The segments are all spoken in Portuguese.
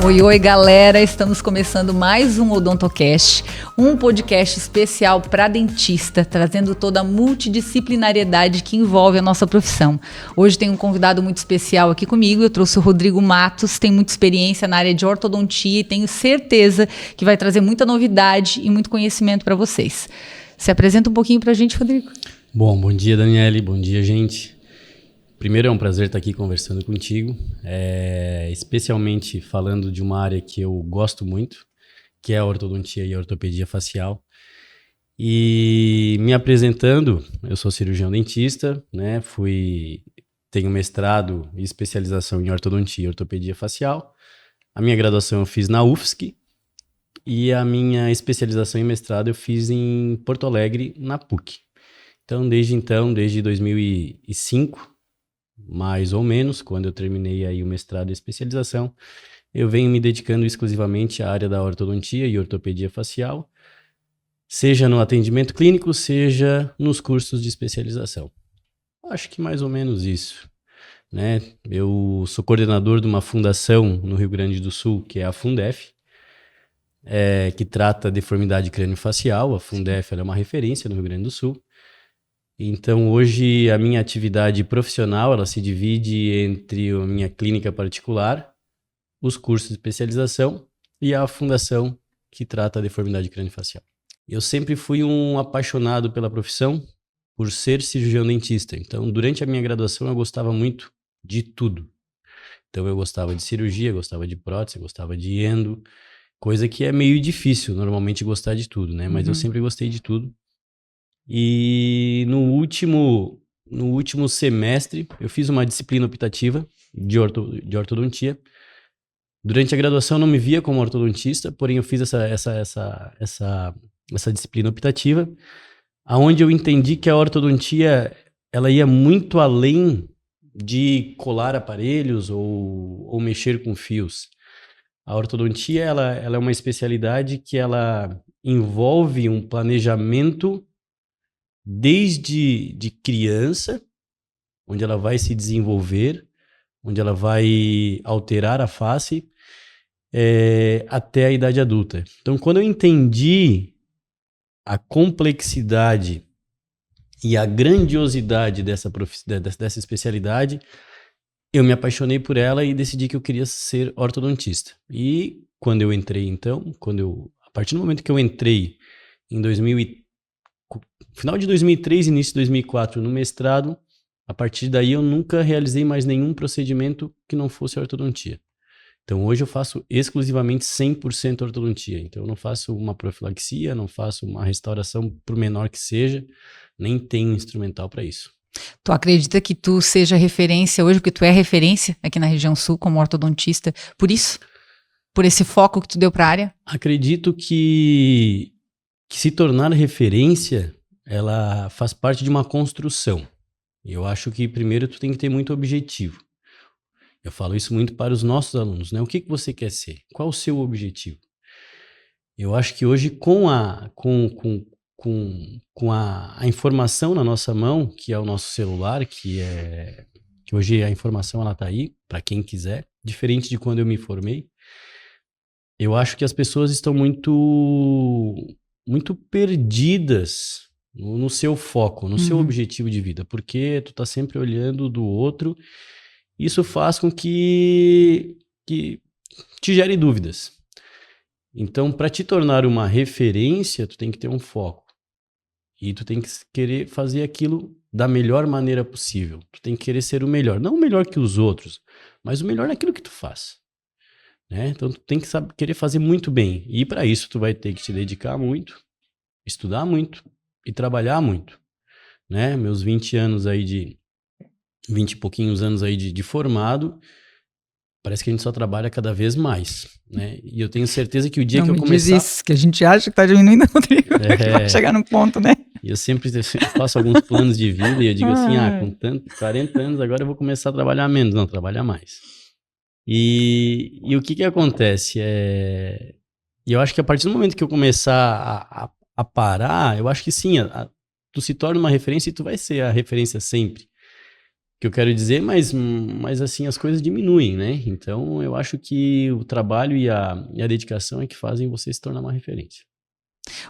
Oi, oi, galera! Estamos começando mais um Odontocast, um podcast especial para dentista, trazendo toda a multidisciplinariedade que envolve a nossa profissão. Hoje tem um convidado muito especial aqui comigo, eu trouxe o Rodrigo Matos, tem muita experiência na área de ortodontia e tenho certeza que vai trazer muita novidade e muito conhecimento para vocês. Se apresenta um pouquinho para a gente, Rodrigo. Bom dia, Daniele, bom dia, gente. Primeiro, é um prazer estar aqui conversando contigo, especialmente falando de uma área que eu gosto muito, que é a ortodontia e a ortopedia facial. E me apresentando, eu sou cirurgião dentista, né? Tenho mestrado e especialização em ortodontia e ortopedia facial. A minha graduação eu fiz na UFSC e a minha especialização em mestrado eu fiz em Porto Alegre, na PUC. Desde 2005, mais ou menos, quando eu terminei aí o mestrado e especialização, eu venho me dedicando exclusivamente à área da ortodontia e ortopedia facial, seja no atendimento clínico, seja nos cursos de especialização. Acho que mais ou menos isso, né? Eu sou coordenador de uma fundação no Rio Grande do Sul, que é a Fundef, que trata deformidade crâniofacial. A Fundef ela é uma referência no Rio Grande do Sul. Então, hoje, a minha atividade profissional, ela se divide entre a minha clínica particular, os cursos de especialização e a fundação que trata a deformidade crâniofacial. Eu sempre fui um apaixonado pela profissão por ser cirurgião dentista. Então, durante a minha graduação, eu gostava muito de tudo. Então, eu gostava de cirurgia, gostava de prótese, gostava de endo, coisa que é meio difícil, normalmente, gostar de tudo, né? Mas eu sempre gostei de tudo. E no último semestre, eu fiz uma disciplina optativa de ortodontia. Durante a graduação, eu não me via como ortodontista, porém eu fiz essa disciplina optativa, aonde eu entendi que a ortodontia ela ia muito além de colar aparelhos ou mexer com fios. A ortodontia ela é uma especialidade que ela envolve um planejamento desde de criança, onde ela vai se desenvolver, onde ela vai alterar a face, até a idade adulta. Então, quando eu entendi a complexidade e a grandiosidade dessa especialidade, eu me apaixonei por ela e decidi que eu queria ser ortodontista. E quando eu entrei, a partir do momento que eu entrei em final de 2003, início de 2004, no mestrado, a partir daí eu nunca realizei mais nenhum procedimento que não fosse ortodontia. Então hoje eu faço exclusivamente 100% ortodontia. Então eu não faço uma profilaxia, não faço uma restauração por menor que seja, nem tenho instrumental para isso. Tu acredita que tu seja referência hoje, porque tu é referência aqui na região sul como ortodontista, por isso? Por esse foco que tu deu para a área? Acredito que se tornar referência, ela faz parte de uma construção. Eu acho que primeiro tu tem que ter muito objetivo. Eu falo isso muito para os nossos alunos, né? O que você quer ser? Qual o seu objetivo? Eu acho que hoje com a informação na nossa mão, que é o nosso celular, que hoje a informação ela tá aí para quem quiser, diferente de quando eu me formei, eu acho que as pessoas estão muito perdidas no seu foco, no seu objetivo de vida, porque tu tá sempre olhando do outro. Isso faz com que te gere dúvidas. Então, para te tornar uma referência, tu tem que ter um foco. E tu tem que querer fazer aquilo da melhor maneira possível. Tu tem que querer ser o melhor. Não o melhor que os outros, mas o melhor naquilo que tu faz. Né? Então, tu tem que querer fazer muito bem. E para isso, tu vai ter que te dedicar muito, estudar muito e trabalhar muito. Né? Meus 20 e pouquinhos anos aí de formado, parece que a gente só trabalha cada vez mais, né? E eu tenho certeza que o dia que eu começar... Diz isso, que a gente acha que tá diminuindo, Rodrigo, que vai chegar num ponto, né? E eu sempre faço alguns planos de vida e eu digo assim, com 40 anos agora eu vou começar a trabalhar menos. Não, trabalhar mais. E o que acontece? E eu acho que a partir do momento que eu começar a parar, eu acho que sim, tu se torna uma referência e tu vai ser a referência sempre. que eu quero dizer, mas assim, as coisas diminuem, né? Então, eu acho que o trabalho e a dedicação é que fazem você se tornar uma referência.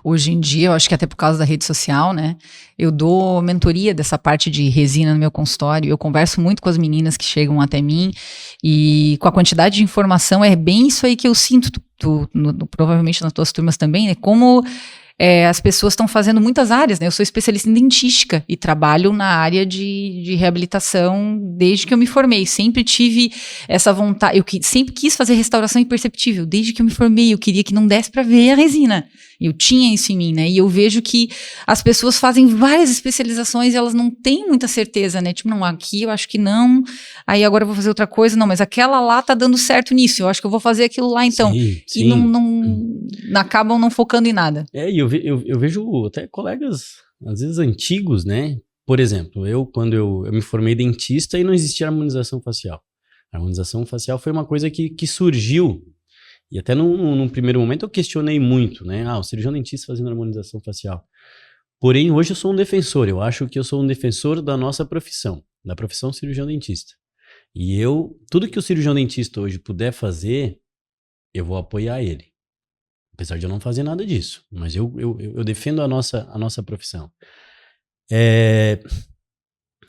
Hoje em dia, eu acho que até por causa da rede social, né? Eu dou mentoria dessa parte de resina no meu consultório. Eu converso muito com as meninas que chegam até mim e com a quantidade de informação é bem isso aí que eu sinto. Provavelmente nas tuas turmas também, né? Como as pessoas estão fazendo muitas áreas, né? Eu sou especialista em dentística e trabalho na área de reabilitação desde que eu me formei. Sempre tive essa vontade, sempre quis fazer restauração imperceptível. Desde que eu me formei, eu queria que não desse para ver a resina. Eu tinha isso em mim, né? E eu vejo que as pessoas fazem várias especializações e elas não têm muita certeza, né? Tipo, não, aqui eu acho que não, aí agora eu vou fazer outra coisa. Não, mas aquela lá tá dando certo nisso, eu acho que eu vou fazer aquilo lá então. Sim, e não acabam não focando em nada. E eu vejo até colegas, às vezes antigos, né? Por exemplo, quando eu me formei dentista e não existia harmonização facial. A harmonização facial foi uma coisa que surgiu. E até num primeiro momento eu questionei muito, né? O cirurgião dentista fazendo harmonização facial. Porém, hoje eu sou um defensor. Eu acho que eu sou um defensor da nossa profissão, da profissão cirurgião dentista. E tudo que o cirurgião dentista hoje puder fazer, eu vou apoiar ele. Apesar de eu não fazer nada disso. Mas eu defendo a nossa profissão.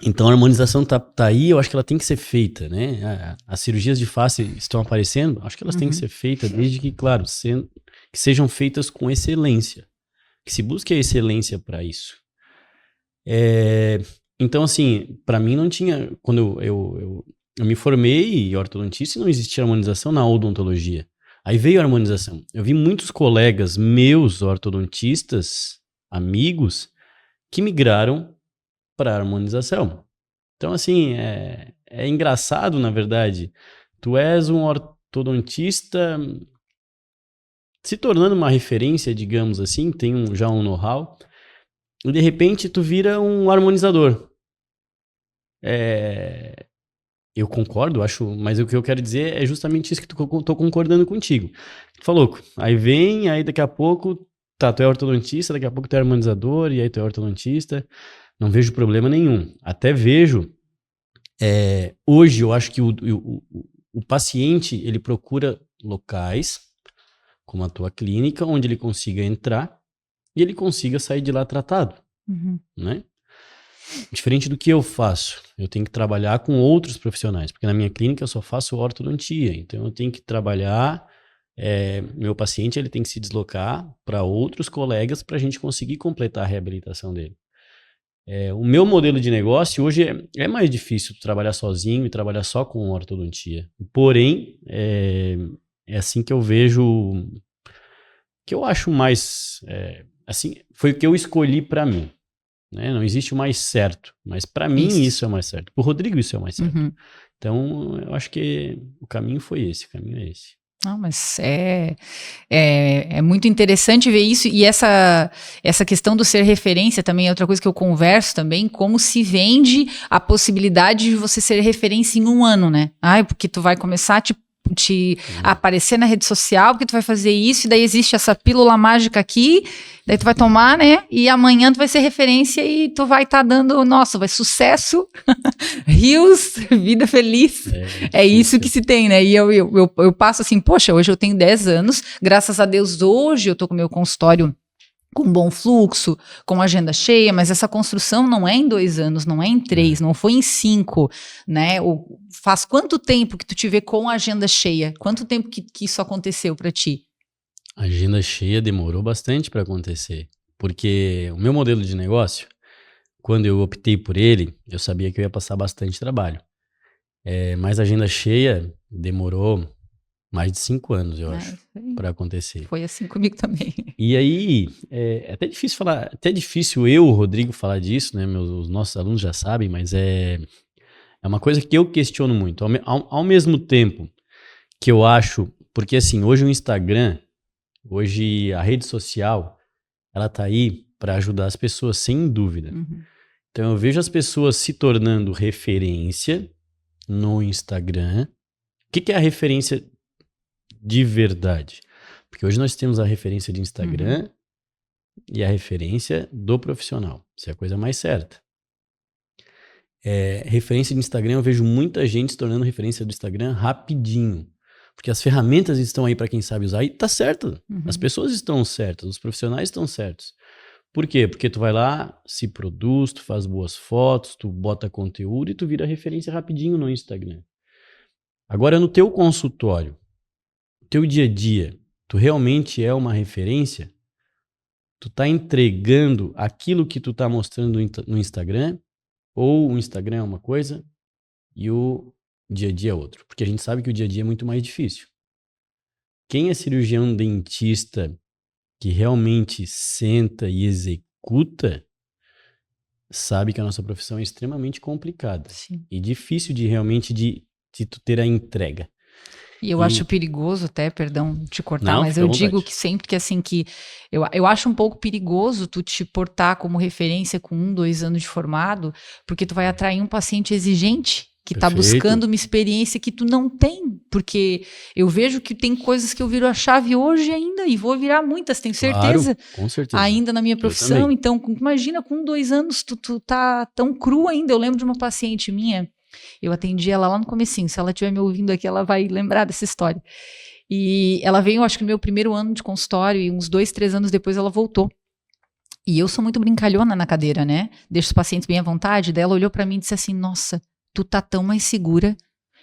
Então a harmonização tá aí, eu acho que ela tem que ser feita, né? As cirurgias de face estão aparecendo, acho que elas têm que ser feitas, desde que, claro, que sejam feitas com excelência. Que se busque a excelência para isso. Então, assim, para mim não tinha... Quando eu me formei em ortodontista e não existia harmonização na odontologia. Aí veio a harmonização. Eu vi muitos colegas meus, ortodontistas, amigos, que migraram para a harmonização. Então, assim, é engraçado, na verdade. Tu és um ortodontista se tornando uma referência, digamos assim, tem já um know-how, e de repente tu vira um harmonizador. Eu concordo, mas o que eu quero dizer é justamente isso que tô concordando contigo. Tu falou, aí daqui a pouco, tu é ortodontista, daqui a pouco tu é harmonizador, e aí tu é ortodontista. Não vejo problema nenhum. Até vejo, hoje eu acho que o paciente, ele procura locais, como a tua clínica, onde ele consiga entrar e ele consiga sair de lá tratado, né? Diferente do que eu faço, eu tenho que trabalhar com outros profissionais, porque na minha clínica eu só faço ortodontia, então eu tenho que trabalhar, meu paciente ele tem que se deslocar para outros colegas para a gente conseguir completar a reabilitação dele. O meu modelo de negócio hoje é mais difícil trabalhar sozinho e trabalhar só com ortodontia. Porém, é assim que eu vejo, que eu acho mais, assim, foi o que eu escolhi para mim. Né? Não existe o mais certo, mas para mim isso é o mais certo. Para o Rodrigo isso é o mais certo. Então, eu acho que o caminho foi esse, o caminho é esse. Não, mas é muito interessante ver isso, e essa questão do ser referência também é outra coisa que eu converso também, como se vende a possibilidade de você ser referência em um ano, né? Porque tu vai começar a te aparecer na rede social, porque tu vai fazer isso, e daí existe essa pílula mágica aqui, daí tu vai tomar, né, e amanhã tu vai ser referência e tu vai estar dando, nossa, vai sucesso, rios, vida feliz, é isso que se tem, né, e eu passo assim, poxa, hoje eu tenho 10 anos, graças a Deus hoje eu tô com o meu consultório com bom fluxo, com agenda cheia, mas essa construção não é em 2 anos, não é em 3, não foi em 5, né? Faz quanto tempo que tu te vê com a agenda cheia? Quanto tempo que isso aconteceu para ti? A agenda cheia demorou bastante para acontecer, porque o meu modelo de negócio, quando eu optei por ele, eu sabia que eu ia passar bastante trabalho. Mas a agenda cheia demorou mais de 5 anos, eu acho, para acontecer. Foi assim comigo também. E aí, é até difícil falar, até difícil eu, o Rodrigo, falar disso, né? Os nossos alunos já sabem, mas é uma coisa que eu questiono muito. Ao mesmo tempo que eu acho, porque assim, hoje o Instagram, hoje a rede social, ela tá aí para ajudar as pessoas, sem dúvida. Então eu vejo as pessoas se tornando referência no Instagram. O que é a referência de verdade? Porque hoje nós temos a referência de Instagram e a referência do profissional. Isso é a coisa mais certa. Referência de Instagram, eu vejo muita gente se tornando referência do Instagram rapidinho. Porque as ferramentas estão aí para quem sabe usar e tá certo. As pessoas estão certas, os profissionais estão certos. Por quê? Porque tu vai lá, se produz, tu faz boas fotos, tu bota conteúdo e tu vira referência rapidinho no Instagram. Agora, no teu consultório, no teu dia a dia, tu realmente é uma referência? Tu tá entregando aquilo que tu tá mostrando no Instagram? Ou o Instagram é uma coisa e o dia a dia é outro? Porque a gente sabe que o dia a dia é muito mais difícil. Quem é cirurgião dentista que realmente senta e executa, sabe que a nossa profissão é extremamente complicada. Sim. E difícil de realmente de tu ter a entrega. E eu acho perigoso até, perdão te cortar, Não, mas fica eu à vontade. digo que sempre que assim que eu acho um pouco perigoso tu te portar como referência com 1, 2 anos de formado, porque tu vai atrair um paciente exigente que está Perfeito. buscando uma experiência que tu não tem, porque eu vejo que tem coisas que eu viro a chave hoje ainda e vou virar muitas, tenho certeza. Claro, com certeza. Ainda na minha profissão, então imagina com 2 anos tu tá tão cru ainda. Eu lembro de uma paciente minha, eu atendi ela lá no comecinho, se ela estiver me ouvindo aqui, ela vai lembrar dessa história. E ela veio, acho que no meu primeiro ano de consultório, e uns 2, 3 anos depois ela voltou. E eu sou muito brincalhona na cadeira, né? Deixo os pacientes bem à vontade. Daí ela olhou pra mim e disse assim, nossa, tu tá tão mais segura.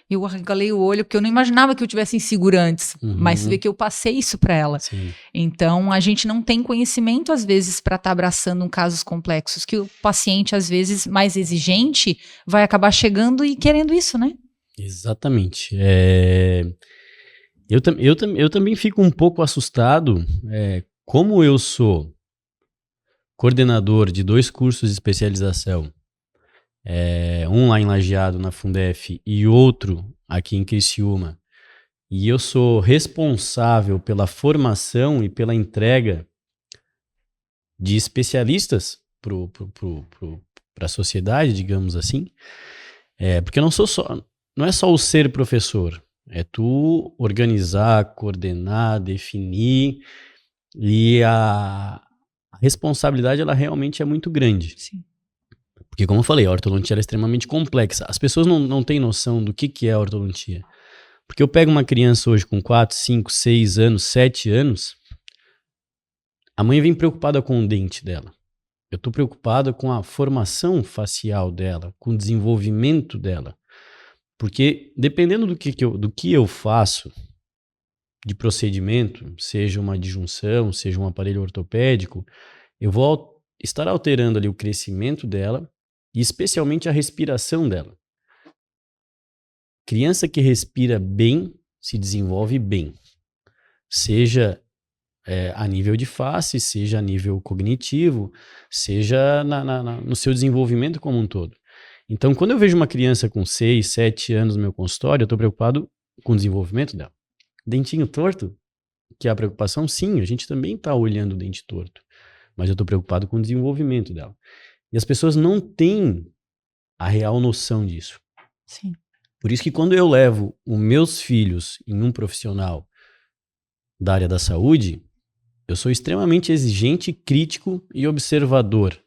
Eu arregalei o olho, porque eu não imaginava que eu tivesse insegura antes, mas você vê que eu passei isso para ela. Sim. Então, a gente não tem conhecimento, às vezes, para estar abraçando casos complexos, que o paciente, às vezes, mais exigente, vai acabar chegando e querendo isso, né? Exatamente. Eu também fico um pouco assustado, como eu sou coordenador de 2 cursos de especialização, um lá em Lajeado, na Fundef, e outro aqui em Criciúma, e eu sou responsável pela formação e pela entrega de especialistas para a sociedade, digamos assim, porque não é só o ser professor, é tu organizar, coordenar, definir, e a responsabilidade ela realmente é muito grande. Sim. Porque, como eu falei, a ortodontia é extremamente complexa. As pessoas não têm noção do que é a ortodontia. Porque eu pego uma criança hoje com 4, 5, 6 anos, 7 anos, a mãe vem preocupada com o dente dela. Eu estou preocupado com a formação facial dela, com o desenvolvimento dela. Porque, dependendo do que eu faço de procedimento, seja uma disjunção, seja um aparelho ortopédico, eu vou estar alterando ali o crescimento dela, e especialmente a respiração dela. Criança que respira bem, se desenvolve bem. Seja a nível de face, seja a nível cognitivo, seja no seu desenvolvimento como um todo. Então, quando eu vejo uma criança com 6, 7 anos no meu consultório, eu estou preocupado com o desenvolvimento dela. Dentinho torto, que é a preocupação, sim, a gente também está olhando o dente torto. Mas eu estou preocupado com o desenvolvimento dela. E as pessoas não têm a real noção disso. Sim. Por isso que quando eu levo os meus filhos em um profissional da área da saúde, eu sou extremamente exigente, crítico e observador.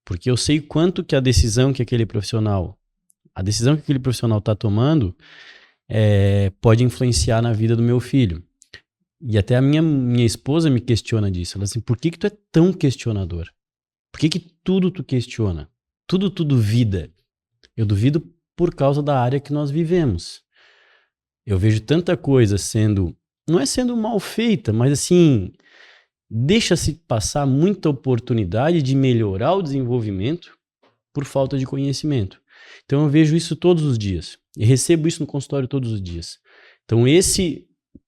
Porque eu sei quanto que a decisão que aquele profissional está tomando pode influenciar na vida do meu filho. E até a minha esposa me questiona disso. Ela diz assim, por que tu é tão questionador? Por que tudo tu questiona? Tudo tu duvida? Eu duvido por causa da área que nós vivemos. Eu vejo tanta coisa não é sendo mal feita, mas assim, deixa-se passar muita oportunidade de melhorar o desenvolvimento por falta de conhecimento. Então eu vejo isso todos os dias. E recebo isso no consultório todos os dias. Então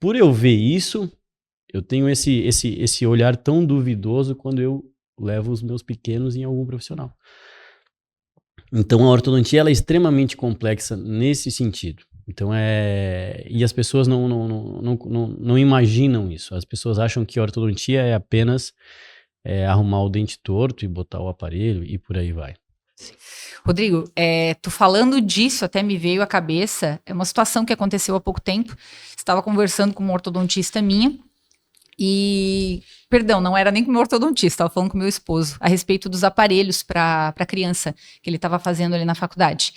por eu ver isso, eu tenho esse olhar tão duvidoso quando eu levo os meus pequenos em algum profissional. Então a ortodontia ela é extremamente complexa nesse sentido. Então e as pessoas não imaginam isso. As pessoas acham que a ortodontia é apenas arrumar o dente torto e botar o aparelho e por aí vai. Sim. Rodrigo, tu falando disso até me veio à cabeça, é uma situação que aconteceu há pouco tempo. Estava conversando com uma ortodontista minha Perdão, não era nem com o meu ortodontista, estava falando com o meu esposo, a respeito dos aparelhos para criança que ele estava fazendo ali na faculdade.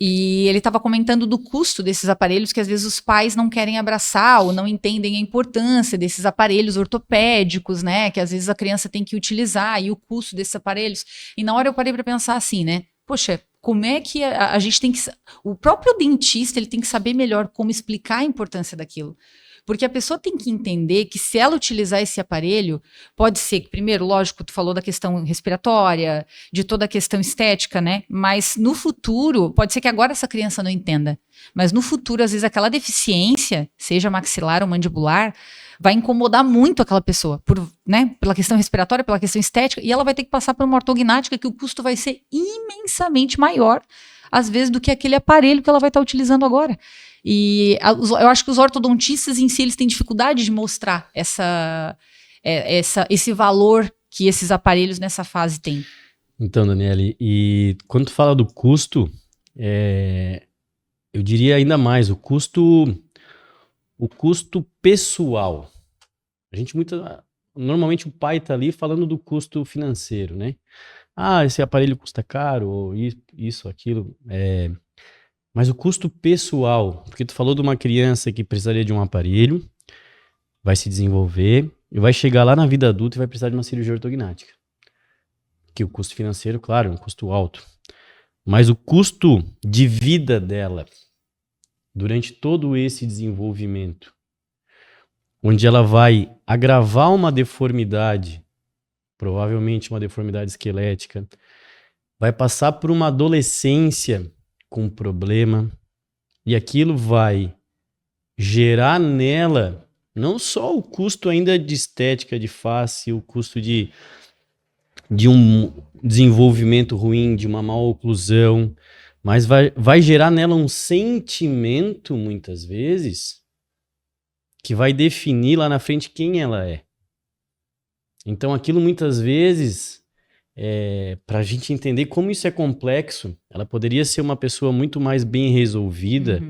E ele estava comentando do custo desses aparelhos, que às vezes os pais não querem abraçar ou não entendem a importância desses aparelhos ortopédicos, né? Que às vezes a criança tem que utilizar e o custo desses aparelhos. E na hora eu parei para pensar assim, né? Poxa, como é que a gente tem que... O próprio dentista, ele tem que saber melhor como explicar a importância daquilo. Porque a pessoa tem que entender que se ela utilizar esse aparelho, pode ser que, primeiro, lógico, tu falou da questão respiratória, de toda a questão estética, né? Mas no futuro, pode ser que agora essa criança não entenda, mas no futuro, às vezes, aquela deficiência, seja maxilar ou mandibular, vai incomodar muito aquela pessoa, né? Pela questão respiratória, pela questão estética, e ela vai ter que passar por uma ortognática que o custo vai ser imensamente maior, às vezes, do que aquele aparelho que ela vai estar utilizando agora. E eu acho que os ortodontistas em si, eles têm dificuldade de mostrar esse valor que esses aparelhos nessa fase têm. Então, Daniele, e quando tu fala do custo, eu diria ainda mais, o custo pessoal. Normalmente o pai tá ali falando do custo financeiro, né? Ah, esse aparelho custa caro, ou isso, aquilo, mas o custo pessoal, porque tu falou de uma criança que precisaria de um aparelho, vai se desenvolver e vai chegar lá na vida adulta e vai precisar de uma cirurgia ortognática. Que o custo financeiro, claro, é um custo alto. Mas o custo de vida dela, durante todo esse desenvolvimento, onde ela vai agravar uma deformidade, provavelmente uma deformidade esquelética, vai passar por uma adolescência com problema, e aquilo vai gerar nela não só o custo ainda de estética, de face, o custo de um desenvolvimento ruim, de uma má oclusão, mas vai gerar nela um sentimento, muitas vezes, que vai definir lá na frente quem ela é. Então aquilo muitas vezes... para a gente entender como isso é complexo, ela poderia ser uma pessoa muito mais bem resolvida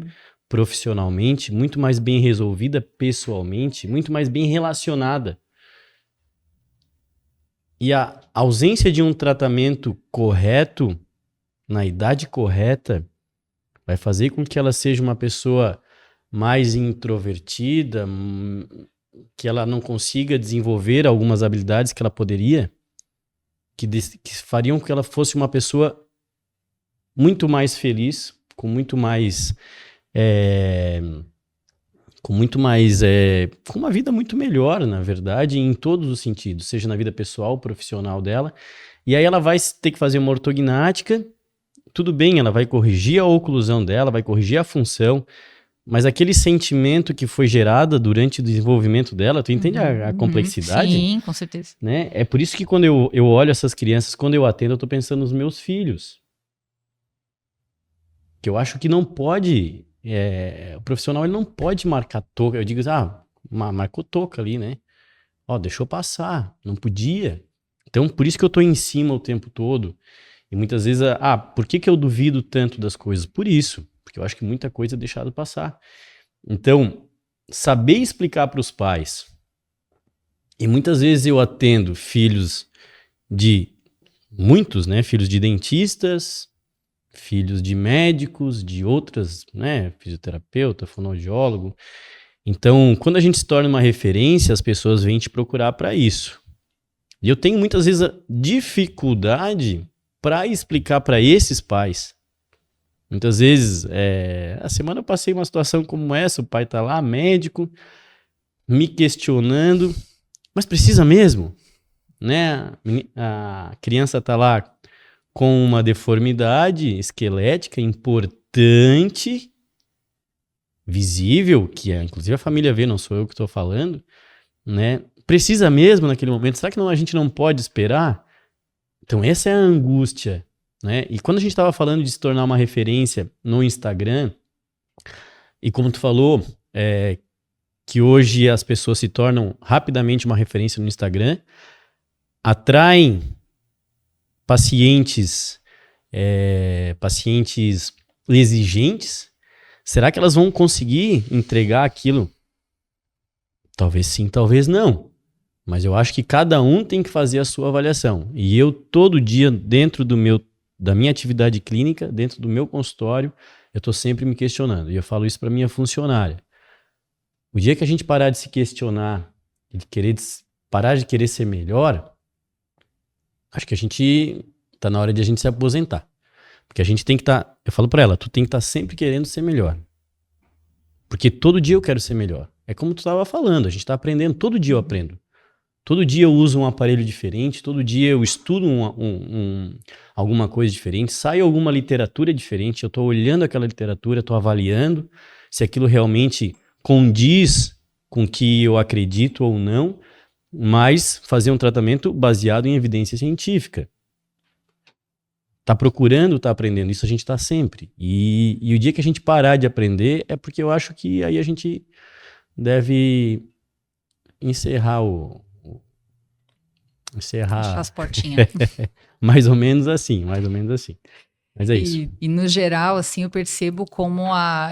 profissionalmente, muito mais bem resolvida pessoalmente, muito mais bem relacionada. E a ausência de um tratamento correto, na idade correta, vai fazer com que ela seja uma pessoa mais introvertida, que ela não consiga desenvolver algumas habilidades que ela poderia, que fariam que ela fosse uma pessoa muito mais feliz, com uma vida muito melhor, na verdade, em todos os sentidos, seja na vida pessoal, profissional dela. E aí ela vai ter que fazer uma ortognática, tudo bem, ela vai corrigir a oclusão dela, vai corrigir a função, mas aquele sentimento que foi gerado durante o desenvolvimento dela, tu entende a complexidade? Sim, com certeza. Né? É por isso que quando eu olho essas crianças, quando eu atendo, eu tô pensando nos meus filhos. Que eu acho que não pode, o profissional ele não pode marcar toca. Eu digo, marcou toca ali, né? Deixou passar, não podia. Então, por isso que eu tô em cima o tempo todo. E muitas vezes, por que eu duvido tanto das coisas? Por isso. Porque eu acho que muita coisa é deixado passar. Então, saber explicar para os pais. E muitas vezes eu atendo filhos de muitos, né? Filhos de dentistas, filhos de médicos, de outras, né? Fisioterapeuta, fonoaudiólogo. Então, quando a gente se torna uma referência, as pessoas vêm te procurar para isso. E eu tenho muitas vezes a dificuldade para explicar para esses pais. Muitas vezes, a semana eu passei uma situação como essa, o pai tá lá, médico, me questionando, mas precisa mesmo? Né? A criança tá lá com uma deformidade esquelética importante, visível, que inclusive a família vê, não sou eu que estou falando, né? Precisa mesmo naquele momento? Será que a gente não pode esperar? Então essa é a angústia. Né? E quando a gente estava falando de se tornar uma referência no Instagram, e como tu falou, que hoje as pessoas se tornam rapidamente uma referência no Instagram, atraem pacientes exigentes, será que elas vão conseguir entregar aquilo Talvez sim, talvez não. Mas eu acho que cada um tem que fazer a sua avaliação. E eu, todo dia, dentro da minha atividade clínica, dentro do meu consultório, eu estou sempre me questionando. E eu falo isso para minha funcionária. O dia que a gente parar de se questionar, parar de querer ser melhor, acho que a gente está na hora de a gente se aposentar. Porque a gente tem que estar... eu falo para ela, tu tem que estar sempre querendo ser melhor. Porque todo dia eu quero ser melhor. É como tu estava falando, a gente está aprendendo, todo dia eu aprendo. Todo dia eu uso um aparelho diferente, todo dia eu estudo alguma coisa diferente, sai alguma literatura diferente, eu estou olhando aquela literatura, estou avaliando se aquilo realmente condiz com o que eu acredito ou não, mas fazer um tratamento baseado em evidência científica. Tá procurando, tá aprendendo, isso a gente tá sempre. E o dia que a gente parar de aprender é porque eu acho que aí a gente deve encerrar Fechar as portinhas. mais ou menos assim. Mas é isso. E no geral, assim, eu percebo como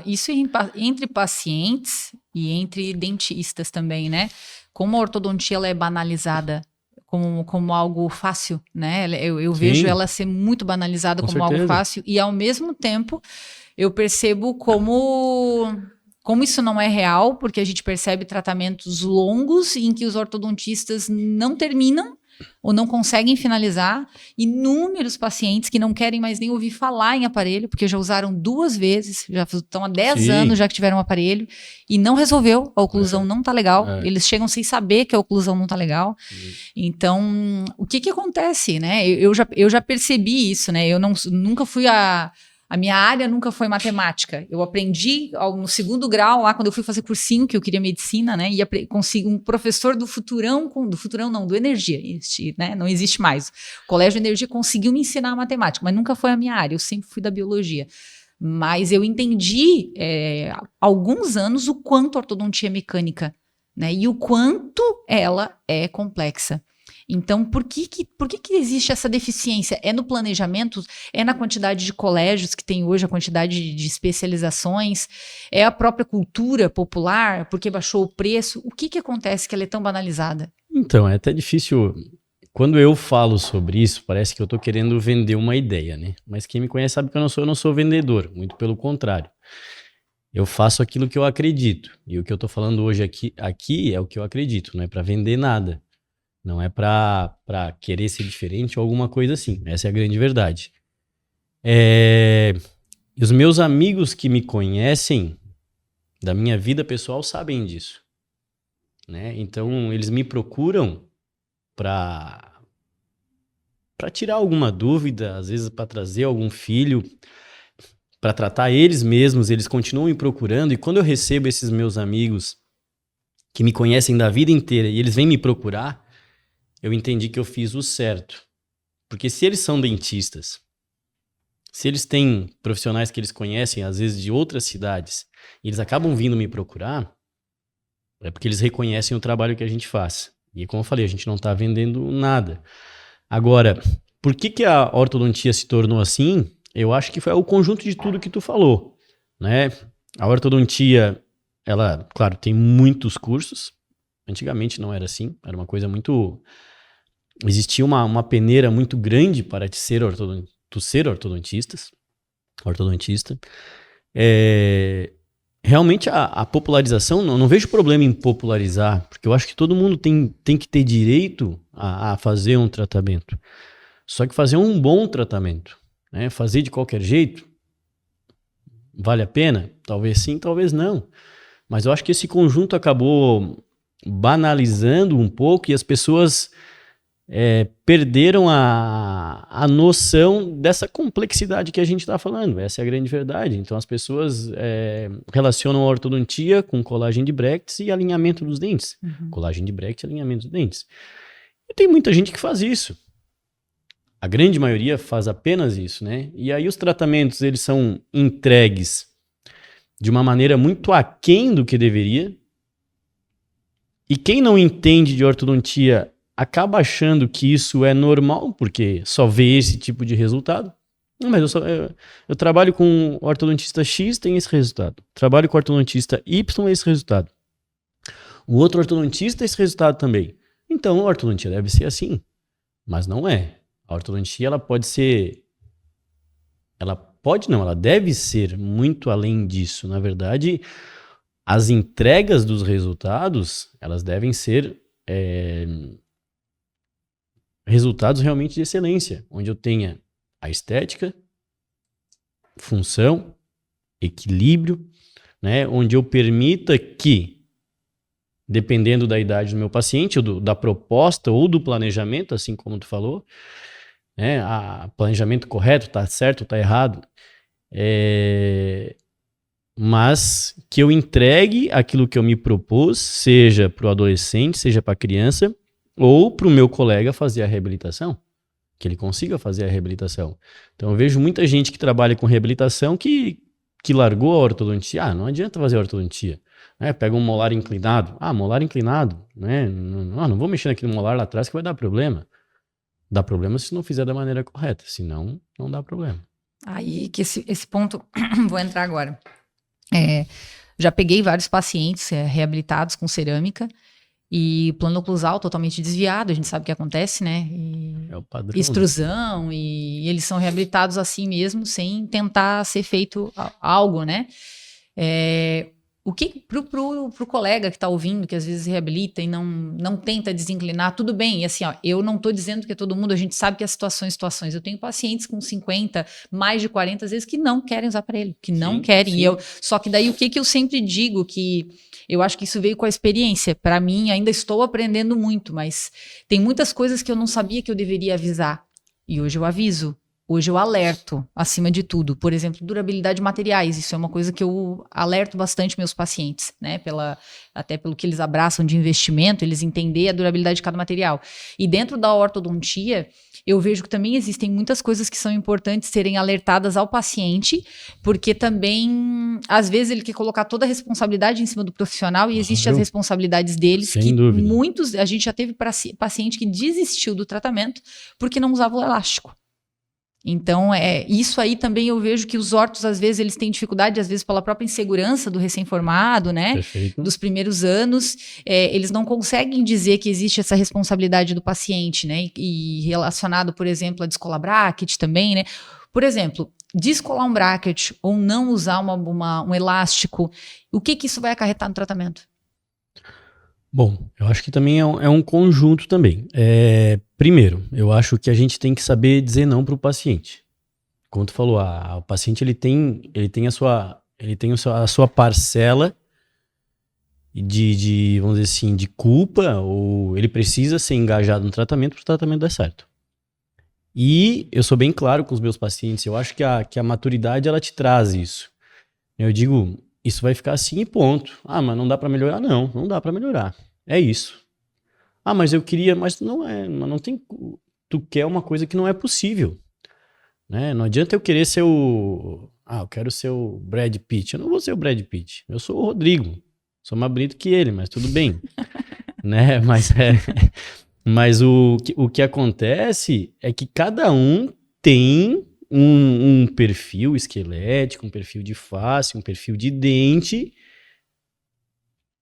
isso entre pacientes e entre dentistas também, né? Como a ortodontia ela é banalizada como algo fácil, né? Eu vejo ela ser muito banalizada como algo fácil e, ao mesmo tempo, eu percebo como isso não é real, porque a gente percebe tratamentos longos em que os ortodontistas não terminam ou não conseguem finalizar, inúmeros pacientes que não querem mais nem ouvir falar em aparelho, porque já usaram 2 vezes, já estão há 10 anos já que tiveram um aparelho, e não resolveu, a oclusão não tá legal, eles chegam sem saber que a oclusão não tá legal. Então, o que acontece, né? Eu já percebi isso, né? Eu nunca fui a minha área nunca foi matemática. Eu aprendi no 2º grau, lá quando eu fui fazer cursinho, que eu queria medicina, né? E consegui um professor do Futurão, do Energia, né? Não existe mais. O Colégio de Energia conseguiu me ensinar matemática, mas nunca foi a minha área, eu sempre fui da biologia. Mas eu entendi, há alguns anos, o quanto a ortodontia é mecânica, né? E o quanto ela é complexa. Então, por que existe essa deficiência? É no planejamento? É na quantidade de colégios que tem hoje, a quantidade de especializações? É a própria cultura popular? Porque baixou o preço? O que acontece que ela é tão banalizada? Então, é até difícil. Quando eu falo sobre isso, parece que eu estou querendo vender uma ideia, né? Mas quem me conhece sabe que eu não sou vendedor, muito pelo contrário. Eu faço aquilo que eu acredito. E o que eu estou falando hoje aqui é o que eu acredito, não é para vender nada. Não é para querer ser diferente ou alguma coisa assim. Essa é a grande verdade. E os meus amigos que me conhecem da minha vida pessoal sabem disso, né? Então, eles me procuram para tirar alguma dúvida, às vezes para trazer algum filho, para tratar eles mesmos. Eles continuam me procurando. E quando eu recebo esses meus amigos que me conhecem da vida inteira e eles vêm me procurar, eu entendi que eu fiz o certo. Porque se eles são dentistas, se eles têm profissionais que eles conhecem, às vezes de outras cidades, e eles acabam vindo me procurar, é porque eles reconhecem o trabalho que a gente faz. E como eu falei, a gente não está vendendo nada. Agora, por que a ortodontia se tornou assim? Eu acho que foi o conjunto de tudo que tu falou, né? A ortodontia, ela, claro, tem muitos cursos. Antigamente não era assim, era uma coisa muito... Existia uma peneira muito grande para ser ortodontista. Realmente a popularização, não vejo problema em popularizar, porque eu acho que todo mundo tem que ter direito a fazer um tratamento. Só que fazer um bom tratamento, né? Fazer de qualquer jeito, vale a pena? Talvez sim, talvez não. Mas eu acho que esse conjunto acabou banalizando um pouco e as pessoas perderam a noção dessa complexidade que a gente está falando. Essa é a grande verdade. Então as pessoas relacionam a ortodontia com colagem de brackets e alinhamento dos dentes. Colagem de brackets e alinhamento dos dentes. E tem muita gente que faz isso. A grande maioria faz apenas isso, né? E aí os tratamentos, eles são entregues de uma maneira muito aquém do que deveria. E quem não entende de ortodontia acaba achando que isso é normal, porque só vê esse tipo de resultado. Não, mas eu trabalho com ortodontista X, tem esse resultado. Trabalho com ortodontista Y, esse resultado. O outro ortodontista, esse resultado também. Então, a ortodontia deve ser assim. Mas não é. A ortodontia, ela pode ser... ela deve ser muito além disso. Na verdade, as entregas dos resultados, elas devem ser resultados realmente de excelência, onde eu tenha a estética, função, equilíbrio, né? Onde eu permita que, dependendo da idade do meu paciente, ou da proposta ou do planejamento, assim como tu falou, né? Planejamento correto, tá certo, tá errado, mas que eu entregue aquilo que eu me propus, seja para o adolescente, seja para a criança, ou para o meu colega fazer a reabilitação, que ele consiga fazer a reabilitação. Então eu vejo muita gente que trabalha com reabilitação que largou a ortodontia. Não adianta fazer a ortodontia. Né? Pega um molar inclinado. Molar inclinado. Né? Não vou mexer naquele molar lá atrás que vai dar problema. Dá problema se não fizer da maneira correta. Senão, não dá problema. Aí que esse ponto, vou entrar agora. Já peguei vários pacientes reabilitados com cerâmica e plano oclusal totalmente desviado, a gente sabe o que acontece, né? É o padrão. Extrusão, e eles são reabilitados assim mesmo, sem tentar ser feito algo, né? O que pro colega que está ouvindo, que às vezes reabilita e não tenta desinclinar, tudo bem. E assim, eu não estou dizendo que é todo mundo, a gente sabe que há situações. Eu tenho pacientes com 50, mais de 40, às vezes, que não querem usar aparelho, que não querem. Sim. Só que daí o que eu sempre digo, que eu acho que isso veio com a experiência. Para mim, ainda estou aprendendo muito, mas tem muitas coisas que eu não sabia que eu deveria avisar. E hoje eu aviso. Hoje eu alerto, acima de tudo. Por exemplo, durabilidade de materiais. Isso é uma coisa que eu alerto bastante meus pacientes, né? Até pelo que eles abraçam de investimento, eles entendem a durabilidade de cada material. E dentro da ortodontia, eu vejo que também existem muitas coisas que são importantes serem alertadas ao paciente, porque também, às vezes, ele quer colocar toda a responsabilidade em cima do profissional e existem as responsabilidades deles. Sem dúvida. A gente já teve paciente que desistiu do tratamento porque não usava o elástico. Então, isso aí também eu vejo que os ortos, às vezes, eles têm dificuldade, às vezes, pela própria insegurança do recém-formado, né? Perfeito. Dos primeiros anos. Eles não conseguem dizer que existe essa responsabilidade do paciente, né? E relacionado, por exemplo, a descolar bracket também, né? Por exemplo, descolar um bracket ou não usar um elástico, o que isso vai acarretar no tratamento? Bom, eu acho que também é um conjunto também. Primeiro, eu acho que a gente tem que saber dizer não para o paciente. Como tu falou, o paciente ele tem a sua parcela de, vamos dizer assim, de culpa, ou ele precisa ser engajado no tratamento para o tratamento dar certo. E eu sou bem claro com os meus pacientes, eu acho que a maturidade ela te traz isso. Eu digo, isso vai ficar assim e ponto. Mas não dá para melhorar? Não dá para melhorar. É isso. Mas eu queria, mas não é, mas não tem, tu quer uma coisa que não é possível, né? Não adianta eu querer ser eu quero ser o Brad Pitt. Eu não vou ser o Brad Pitt. Eu sou o Rodrigo. Sou mais bonito que ele, mas tudo bem, né? Mas o que acontece é que cada um tem um perfil esquelético, um perfil de face, um perfil de dente,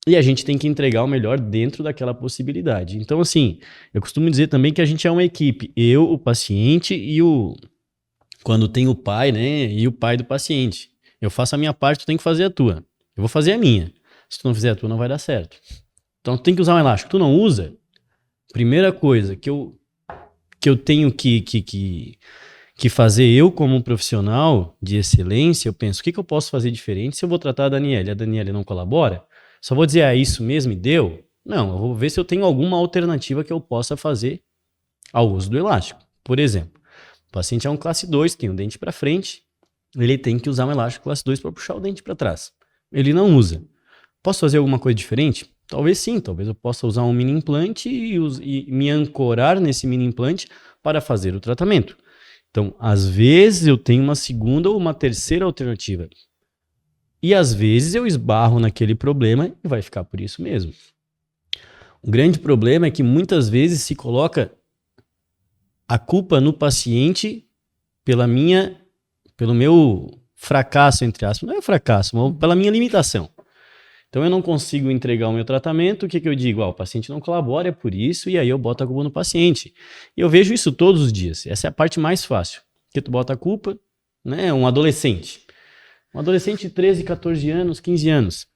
e a gente tem que entregar o melhor dentro daquela possibilidade. Então, assim, eu costumo dizer também que a gente é uma equipe. Eu, o paciente e quando tem o pai, né, e o pai do paciente. Eu faço a minha parte, tu tem que fazer a tua. Eu vou fazer a minha. Se tu não fizer a tua, não vai dar certo. Então, tu tem que usar um elástico. Tu não usa, primeira coisa que eu tenho que fazer, eu como um profissional de excelência, eu penso, o que eu posso fazer diferente se eu vou tratar a Daniela? A Daniela não colabora? Só vou dizer, isso mesmo e deu? Não, eu vou ver se eu tenho alguma alternativa que eu possa fazer ao uso do elástico. Por exemplo, o paciente é um classe 2, tem o dente para frente, ele tem que usar um elástico classe 2 para puxar o dente para trás. Ele não usa. Posso fazer alguma coisa diferente? Talvez sim, talvez eu possa usar um mini implante e me ancorar nesse mini implante para fazer o tratamento. Então, às vezes eu tenho uma segunda ou uma terceira alternativa. E às vezes eu esbarro naquele problema e vai ficar por isso mesmo. O grande problema é que muitas vezes se coloca a culpa no paciente pelo meu fracasso, entre aspas. Não é fracasso, mas pela minha limitação. Então eu não consigo entregar o meu tratamento, o que eu digo? O paciente não colabora, é por isso, e aí eu boto a culpa no paciente. E eu vejo isso todos os dias. Essa é a parte mais fácil. Que tu bota a culpa, né? Um adolescente de 13, 14 anos, 15 anos.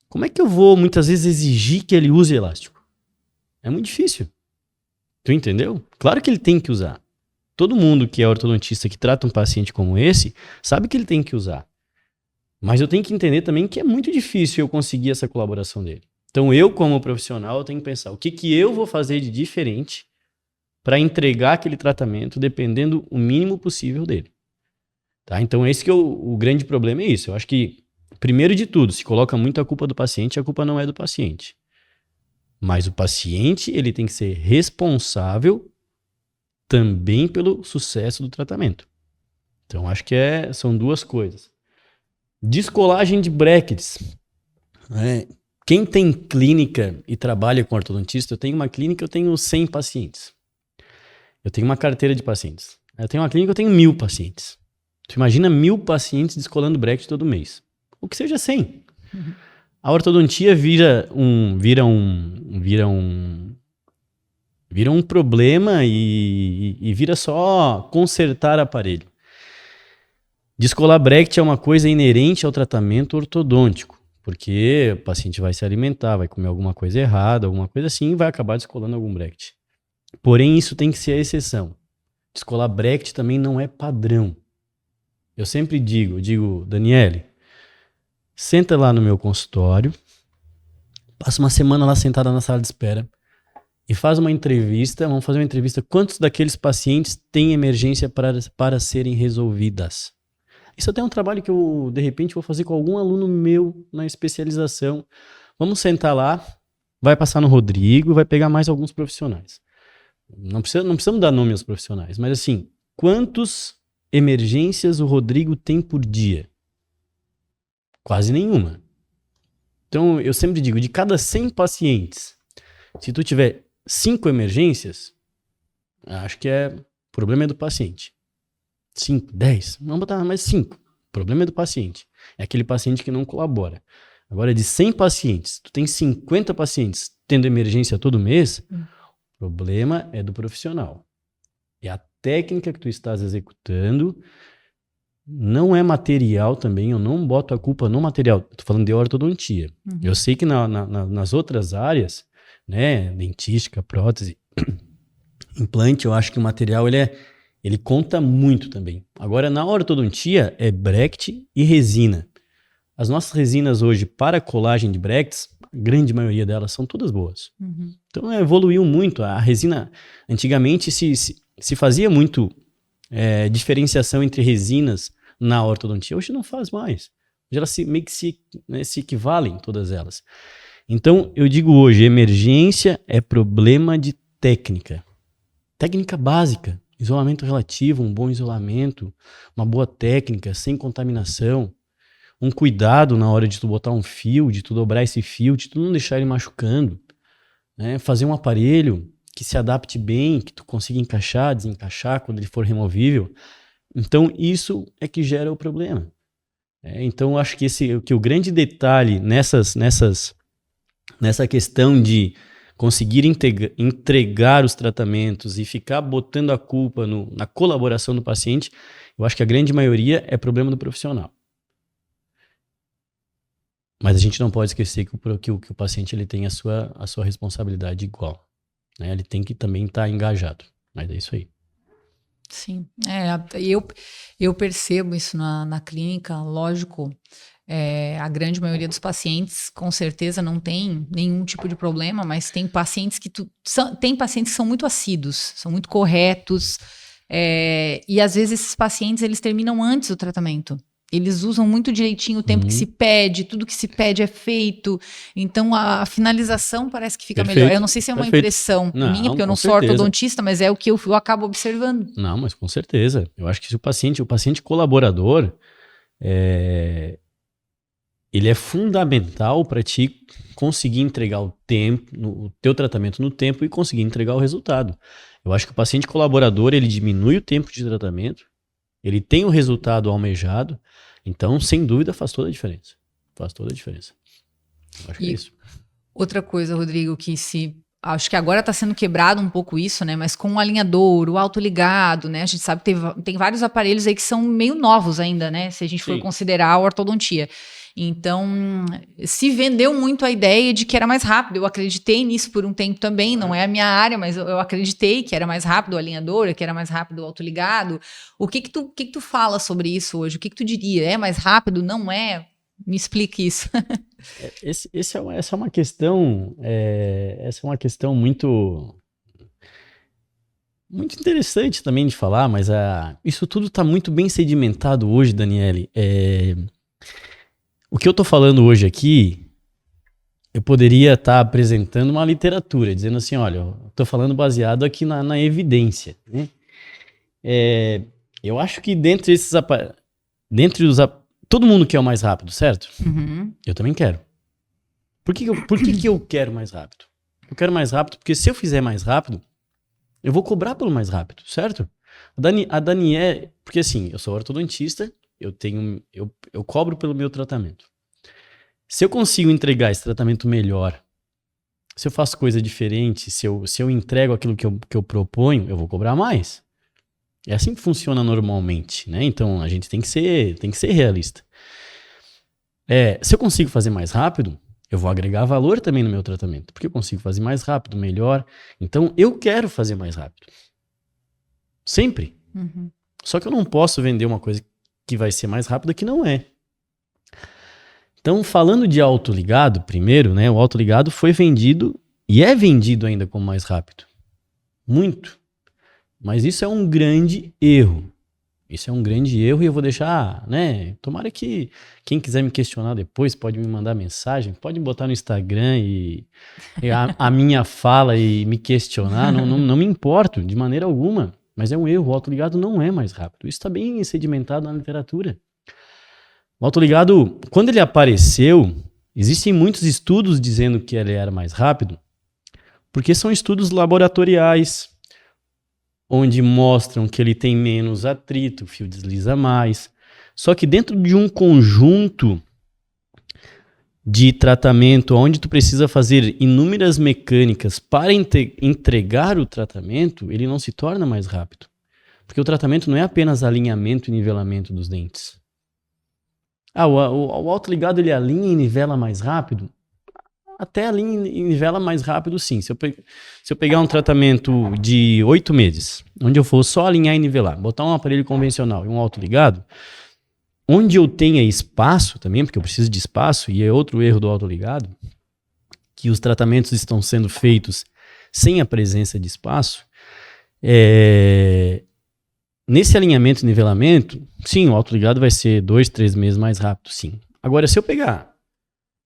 Como é que eu vou, muitas vezes, exigir que ele use elástico? É muito difícil. Tu entendeu? Claro que ele tem que usar. Todo mundo que é ortodontista, que trata um paciente como esse, sabe que ele tem que usar. Mas eu tenho que entender também que é muito difícil eu conseguir essa colaboração dele. Então eu, como profissional, eu tenho que pensar o que eu vou fazer de diferente para entregar aquele tratamento dependendo o mínimo possível dele. Tá? Então esse que é o grande problema, é isso. Eu acho que, primeiro de tudo, se coloca muito a culpa do paciente, a culpa não é do paciente. Mas o paciente, ele tem que ser responsável também pelo sucesso do tratamento. Então acho que são duas coisas. Descolagem de brackets. Quem tem clínica e trabalha com ortodontista, eu tenho uma clínica, eu tenho 100 pacientes. Eu tenho uma carteira de pacientes. Eu tenho uma clínica, eu tenho 1000 pacientes. Tu imagina 1000 pacientes descolando bracket todo mês. Ou que seja 100. Uhum. A ortodontia vira um problema e vira só consertar aparelho. Descolar bracket é uma coisa inerente ao tratamento ortodôntico, porque o paciente vai se alimentar, vai comer alguma coisa errada, alguma coisa assim, e vai acabar descolando algum bracket. Porém, isso tem que ser a exceção. Descolar bracket também não é padrão. Eu sempre digo, Daniele, senta lá no meu consultório, passa uma semana lá sentada na sala de espera e faz uma entrevista, vamos fazer uma entrevista, quantos daqueles pacientes têm emergência para serem resolvidas? Isso até é um trabalho que eu, de repente, vou fazer com algum aluno meu na especialização. Vamos sentar lá, vai passar no Rodrigo, vai pegar mais alguns profissionais. Não precisamos dar nome aos profissionais, mas assim, quantas emergências o Rodrigo tem por dia? Quase nenhuma. Então, eu sempre digo, de cada 100 pacientes, se tu tiver 5 emergências, acho que o problema é do paciente. 5, 10, vamos botar mais 5. O problema é do paciente. É aquele paciente que não colabora. Agora, de 100 pacientes, tu tem 50 pacientes tendo emergência todo mês, o problema é do profissional. É a técnica que tu estás executando, não é material também, eu não boto a culpa no material. Estou falando de ortodontia. Uhum. Eu sei que nas outras áreas, né, dentística, prótese, implante, eu acho que o material ele conta muito também. Agora, na ortodontia, é bracket e resina. As nossas resinas hoje, para colagem de brackets, a grande maioria delas são todas boas. Uhum. Então, evoluiu muito. A resina, antigamente, se fazia muito diferenciação entre resinas na ortodontia. Hoje não faz mais. Hoje elas meio que se equivalem, todas elas. Então, eu digo hoje, emergência é problema de técnica. Técnica básica. Isolamento relativo, um bom isolamento, uma boa técnica, sem contaminação, um cuidado na hora de tu botar um fio, de tu dobrar esse fio, de tu não deixar ele machucando, né? Fazer um aparelho que se adapte bem, que tu consiga encaixar, desencaixar quando ele for removível. Então isso é que gera o problema. Então eu acho que o grande detalhe nessa questão de conseguir entregar os tratamentos e ficar botando a culpa na colaboração do paciente, eu acho que a grande maioria é problema do profissional. Mas a gente não pode esquecer que o paciente ele tem a sua responsabilidade igual. Né? Ele tem que também estar engajado. Mas é isso aí. Sim. Eu percebo isso na clínica, lógico. A grande maioria dos pacientes, com certeza, não tem nenhum tipo de problema, mas tem pacientes que são muito assíduos, são muito corretos, e às vezes esses pacientes eles terminam antes do tratamento. Eles usam muito direitinho o tempo que se pede, tudo que se pede é feito, então a finalização parece que fica melhor. Eu não sei se é uma impressão minha, porque eu não sou ortodontista, mas é o que eu acabo observando. Não, mas com certeza. Eu acho que se o paciente colaborador, ele é fundamental para ti conseguir entregar o teu tratamento no tempo e conseguir entregar o resultado. Eu acho que o paciente colaborador, ele diminui o tempo de tratamento, ele tem o resultado almejado, então, sem dúvida, faz toda a diferença. Faz toda a diferença. Acho que é isso. Outra coisa, Rodrigo, acho que agora está sendo quebrado um pouco isso, né? Mas com o alinhador, o autoligado, né? A gente sabe que tem vários aparelhos aí que são meio novos ainda, né? Se a gente for considerar a ortodontia. Então, se vendeu muito a ideia de que era mais rápido. Eu acreditei nisso por um tempo também, não é a minha área, mas eu acreditei que era mais rápido o alinhador, que era mais rápido o autoligado. O que tu fala sobre isso hoje? O que tu diria? É mais rápido? Não é? Me explique isso. Essa é uma questão muito interessante também de falar, mas isso tudo está muito bem sedimentado hoje, Daniele. O que eu estou falando hoje aqui, eu poderia estar apresentando uma literatura, dizendo assim, olha, eu estou falando baseado aqui na evidência, né? Eu acho que dentre todo mundo quer o mais rápido, certo? Uhum. Eu também quero. Por que eu quero mais rápido? Eu quero mais rápido porque se eu fizer mais rápido, eu vou cobrar pelo mais rápido, certo? A Daniele, porque assim, eu sou ortodontista, eu cobro pelo meu tratamento. Se eu consigo entregar esse tratamento melhor, se eu faço coisa diferente, se eu entrego aquilo que eu proponho, eu vou cobrar mais. É assim que funciona normalmente, né? Então a gente tem que ser realista. Se eu consigo fazer mais rápido, eu vou agregar valor também no meu tratamento, porque eu consigo fazer mais rápido, melhor. Então eu quero fazer mais rápido. Sempre. Uhum. Só que eu não posso vender uma coisa que vai ser mais rápida que não é. Então, falando de autoligado, primeiro, né? O autoligado foi vendido e é vendido ainda como mais rápido. Muito. Mas isso é um grande erro. Isso é um grande erro e eu vou deixar, né? Tomara que quem quiser me questionar depois pode me mandar mensagem, pode botar no Instagram e a minha fala e me questionar. Não me importo de maneira alguma. Mas é um erro. O autoligado não é mais rápido. Isso está bem sedimentado na literatura. O autoligado, quando ele apareceu, existem muitos estudos dizendo que ele era mais rápido, porque são estudos laboratoriais, onde mostram que ele tem menos atrito, o fio desliza mais. Só que dentro de um conjunto de tratamento, onde tu precisa fazer inúmeras mecânicas para entregar o tratamento, ele não se torna mais rápido. Porque o tratamento não é apenas alinhamento e nivelamento dos dentes. O autoligado ele alinha e nivela mais rápido? Até alinha e nivela mais rápido, sim. Se eu pegar um tratamento de 8 meses, onde eu for só alinhar e nivelar, botar um aparelho convencional e um autoligado, onde eu tenha espaço também, porque eu preciso de espaço, e é outro erro do autoligado, que os tratamentos estão sendo feitos sem a presença de espaço, nesse alinhamento e nivelamento, sim, o autoligado vai ser 2, 3 meses mais rápido, sim. Agora, se eu pegar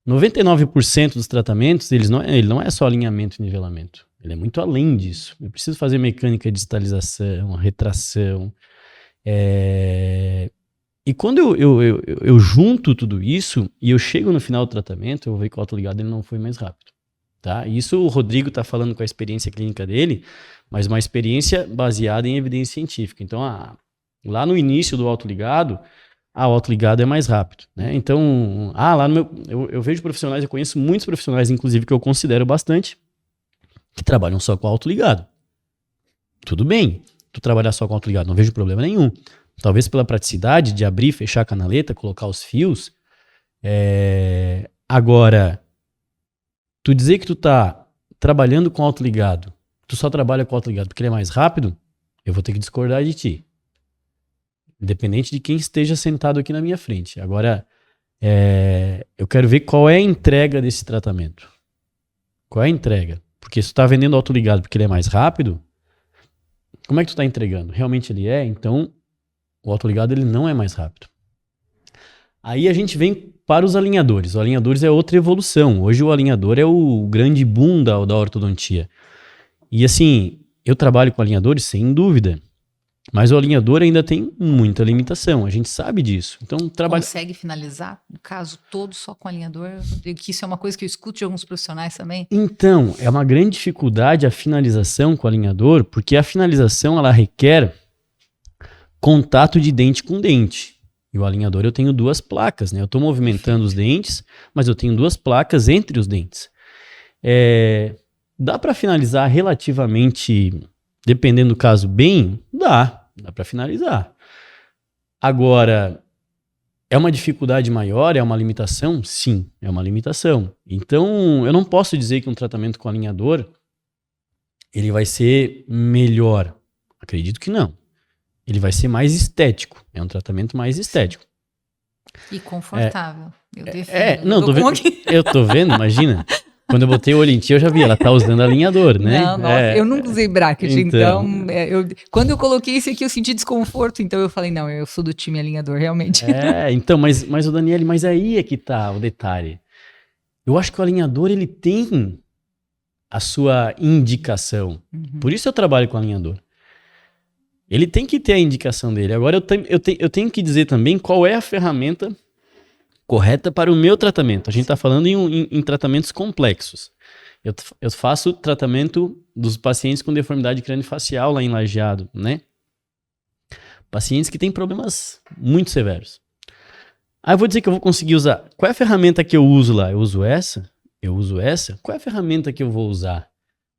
99% dos tratamentos, ele não é só alinhamento e nivelamento. Ele é muito além disso. Eu preciso fazer mecânica de distalização, retração. E quando eu junto tudo isso e eu chego no final do tratamento, eu vou ver que o autoligado ele não foi mais rápido. Tá? Isso o Rodrigo está falando com a experiência clínica dele, mas uma experiência baseada em evidência científica. Então, lá no início do autoligado, o autoligado é mais rápido, né? Então, lá no eu vejo profissionais, eu conheço muitos profissionais, inclusive, que eu considero bastante, que trabalham só com autoligado. Tudo bem, tu trabalhar só com autoligado, não vejo problema nenhum. Talvez pela praticidade de abrir, fechar a canaleta, colocar os fios. Agora, tu dizer que tu tá trabalhando com autoligado, tu só trabalha com autoligado porque ele é mais rápido, eu vou ter que discordar de ti. Independente de quem esteja sentado aqui na minha frente. Agora, eu quero ver qual é a entrega desse tratamento. Qual é a entrega? Porque se tu tá vendendo autoligado porque ele é mais rápido, como é que tu tá entregando? Realmente ele é? Então, o autoligado ele não é mais rápido. Aí a gente vem para os alinhadores. O alinhadores é outra evolução. Hoje o alinhador é o grande boom da ortodontia. E assim, eu trabalho com alinhadores sem dúvida. Mas o alinhador ainda tem muita limitação, a gente sabe disso. Então, Consegue finalizar, no caso, todo só com alinhador? Que isso é uma coisa que eu escuto de alguns profissionais também. Então, é uma grande dificuldade a finalização com o alinhador, porque a finalização ela requer contato de dente com dente. E o alinhador eu tenho 2 placas, né? Eu estou movimentando os dentes, mas eu tenho 2 placas entre os dentes. Dá para finalizar relativamente, dependendo do caso, bem? Dá para finalizar. Agora, é uma dificuldade maior? É uma limitação? Sim, é uma limitação. Então, eu não posso dizer que um tratamento com alinhador ele vai ser melhor. Acredito que não. Ele vai ser mais estético. É um tratamento mais estético. E confortável. Eu defendo. Não, eu tô vendo, imagina. Quando eu botei o olho em ti, eu já vi, ela tá usando alinhador, né? Não, nossa, eu nunca usei bracket, então quando eu coloquei esse aqui, eu senti desconforto, então eu falei, não, eu sou do time alinhador, realmente. Então, mas o Daniele, mas aí é que tá o detalhe. Eu acho que o alinhador, ele tem a sua indicação. Por isso eu trabalho com alinhador. Ele tem que ter a indicação dele. Agora, eu tenho que dizer também qual é a ferramenta correta para o meu tratamento. A gente está falando em tratamentos complexos. Eu faço tratamento dos pacientes com deformidade craniofacial lá em Lajeado, né? Pacientes que têm problemas muito severos. Aí eu vou dizer que eu vou conseguir usar. Qual é a ferramenta que eu uso lá? Eu uso essa? Eu uso essa? Qual é a ferramenta que eu vou usar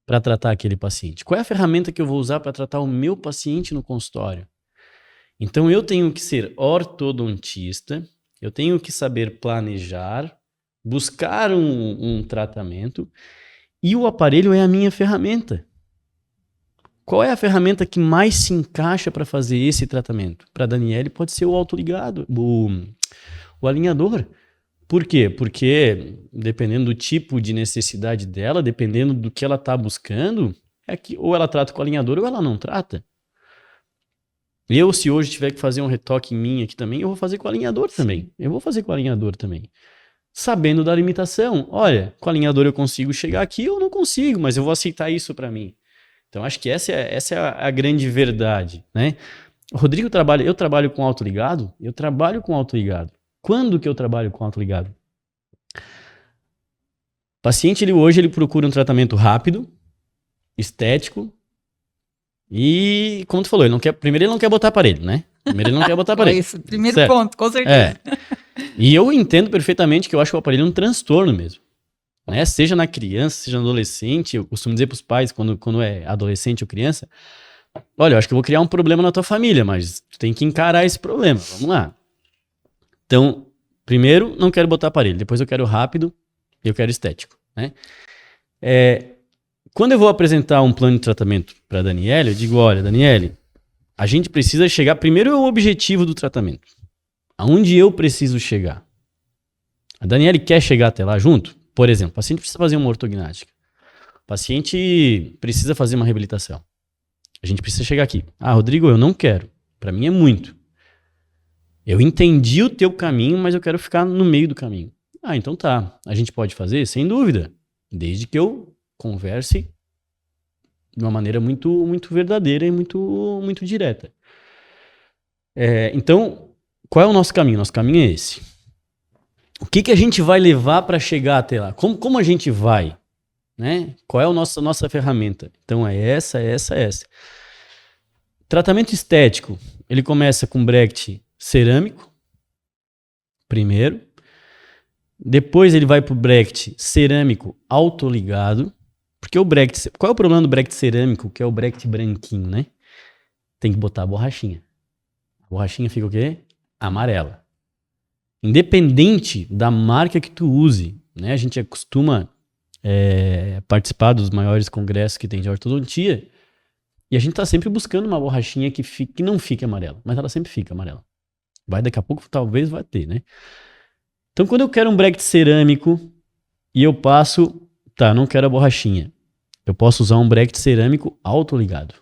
para tratar aquele paciente? Qual é a ferramenta que eu vou usar para tratar o meu paciente no consultório? Então eu tenho que ser ortodontista, eu tenho que saber planejar, buscar um tratamento, e o aparelho é a minha ferramenta. Qual é a ferramenta que mais se encaixa para fazer esse tratamento? Para a Daniele pode ser o autoligado, o alinhador. Por quê? Porque dependendo do tipo de necessidade dela, dependendo do que ela está buscando, ou ela trata com o alinhador ou ela não trata. Se hoje tiver que fazer um retoque em mim aqui também, eu vou fazer com o alinhador também. Eu vou fazer com o alinhador também. Sabendo da limitação. Olha, com o alinhador eu consigo chegar aqui ou não consigo, mas eu vou aceitar isso para mim. Então, acho que essa é a grande verdade, né? O Rodrigo eu trabalho com autoligado? Eu trabalho com autoligado. Quando que eu trabalho com autoligado? O paciente, hoje, ele procura um tratamento rápido, estético, e, como tu falou, primeiro ele não quer botar aparelho, né? Primeiro ele não quer botar aparelho. Isso, primeiro ponto, com certeza. E eu entendo perfeitamente que eu acho que o aparelho é um transtorno mesmo. Né? Seja na criança, seja no adolescente, eu costumo dizer para os pais, quando é adolescente ou criança, olha, eu acho que eu vou criar um problema na tua família, mas tu tem que encarar esse problema, vamos lá. Então, primeiro, não quero botar aparelho, depois eu quero rápido e eu quero estético, né? Quando eu vou apresentar um plano de tratamento para a Daniele, eu digo, olha, Daniele, a gente precisa chegar, primeiro é o objetivo do tratamento, aonde eu preciso chegar. A Daniele quer chegar até lá junto? Por exemplo, o paciente precisa fazer uma ortognática, o paciente precisa fazer uma reabilitação, a gente precisa chegar aqui. Ah, Rodrigo, eu não quero, para mim é muito. Eu entendi o teu caminho, mas eu quero ficar no meio do caminho. Ah, então tá. A gente pode fazer? Sem dúvida. Desde que eu converse de uma maneira muito, muito verdadeira e muito, muito direta. Então, qual é o nosso caminho? Nosso caminho é esse. O que a gente vai levar para chegar até lá? Como a gente vai? Né? Qual é a nossa ferramenta? Então, é essa. Tratamento estético. Ele começa com bracket cerâmico, primeiro. Depois ele vai para o bracket cerâmico autoligado. Porque o bracket... Qual é o problema do bracket cerâmico, que é o bracket branquinho, né? Tem que botar a borrachinha. A borrachinha fica o quê? Amarela. Independente da marca que tu use, né? A gente acostuma participar dos maiores congressos que tem de ortodontia e a gente tá sempre buscando uma borrachinha que não fique amarela, mas ela sempre fica amarela. Daqui a pouco talvez vai ter, né? Então quando eu quero um bracket cerâmico e eu passo, não quero a borrachinha, eu posso usar um bracket cerâmico autoligado.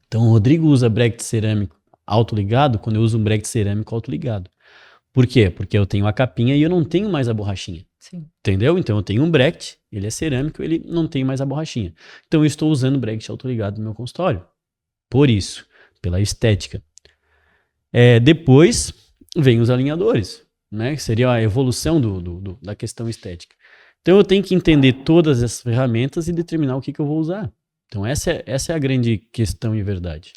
Então o Rodrigo usa bracket cerâmico autoligado quando eu uso um bracket cerâmico autoligado. Por quê? Porque eu tenho a capinha e eu não tenho mais a borrachinha. Sim. Entendeu? Então eu tenho um bracket, ele é cerâmico, ele não tem mais a borrachinha. Então eu estou usando o bracket autoligado no meu consultório. Por isso, pela estética. Depois vem os alinhadores, né? Que seria a evolução da questão estética. Então eu tenho que entender todas essas ferramentas e determinar o que eu vou usar. Então essa é a grande questão e verdade.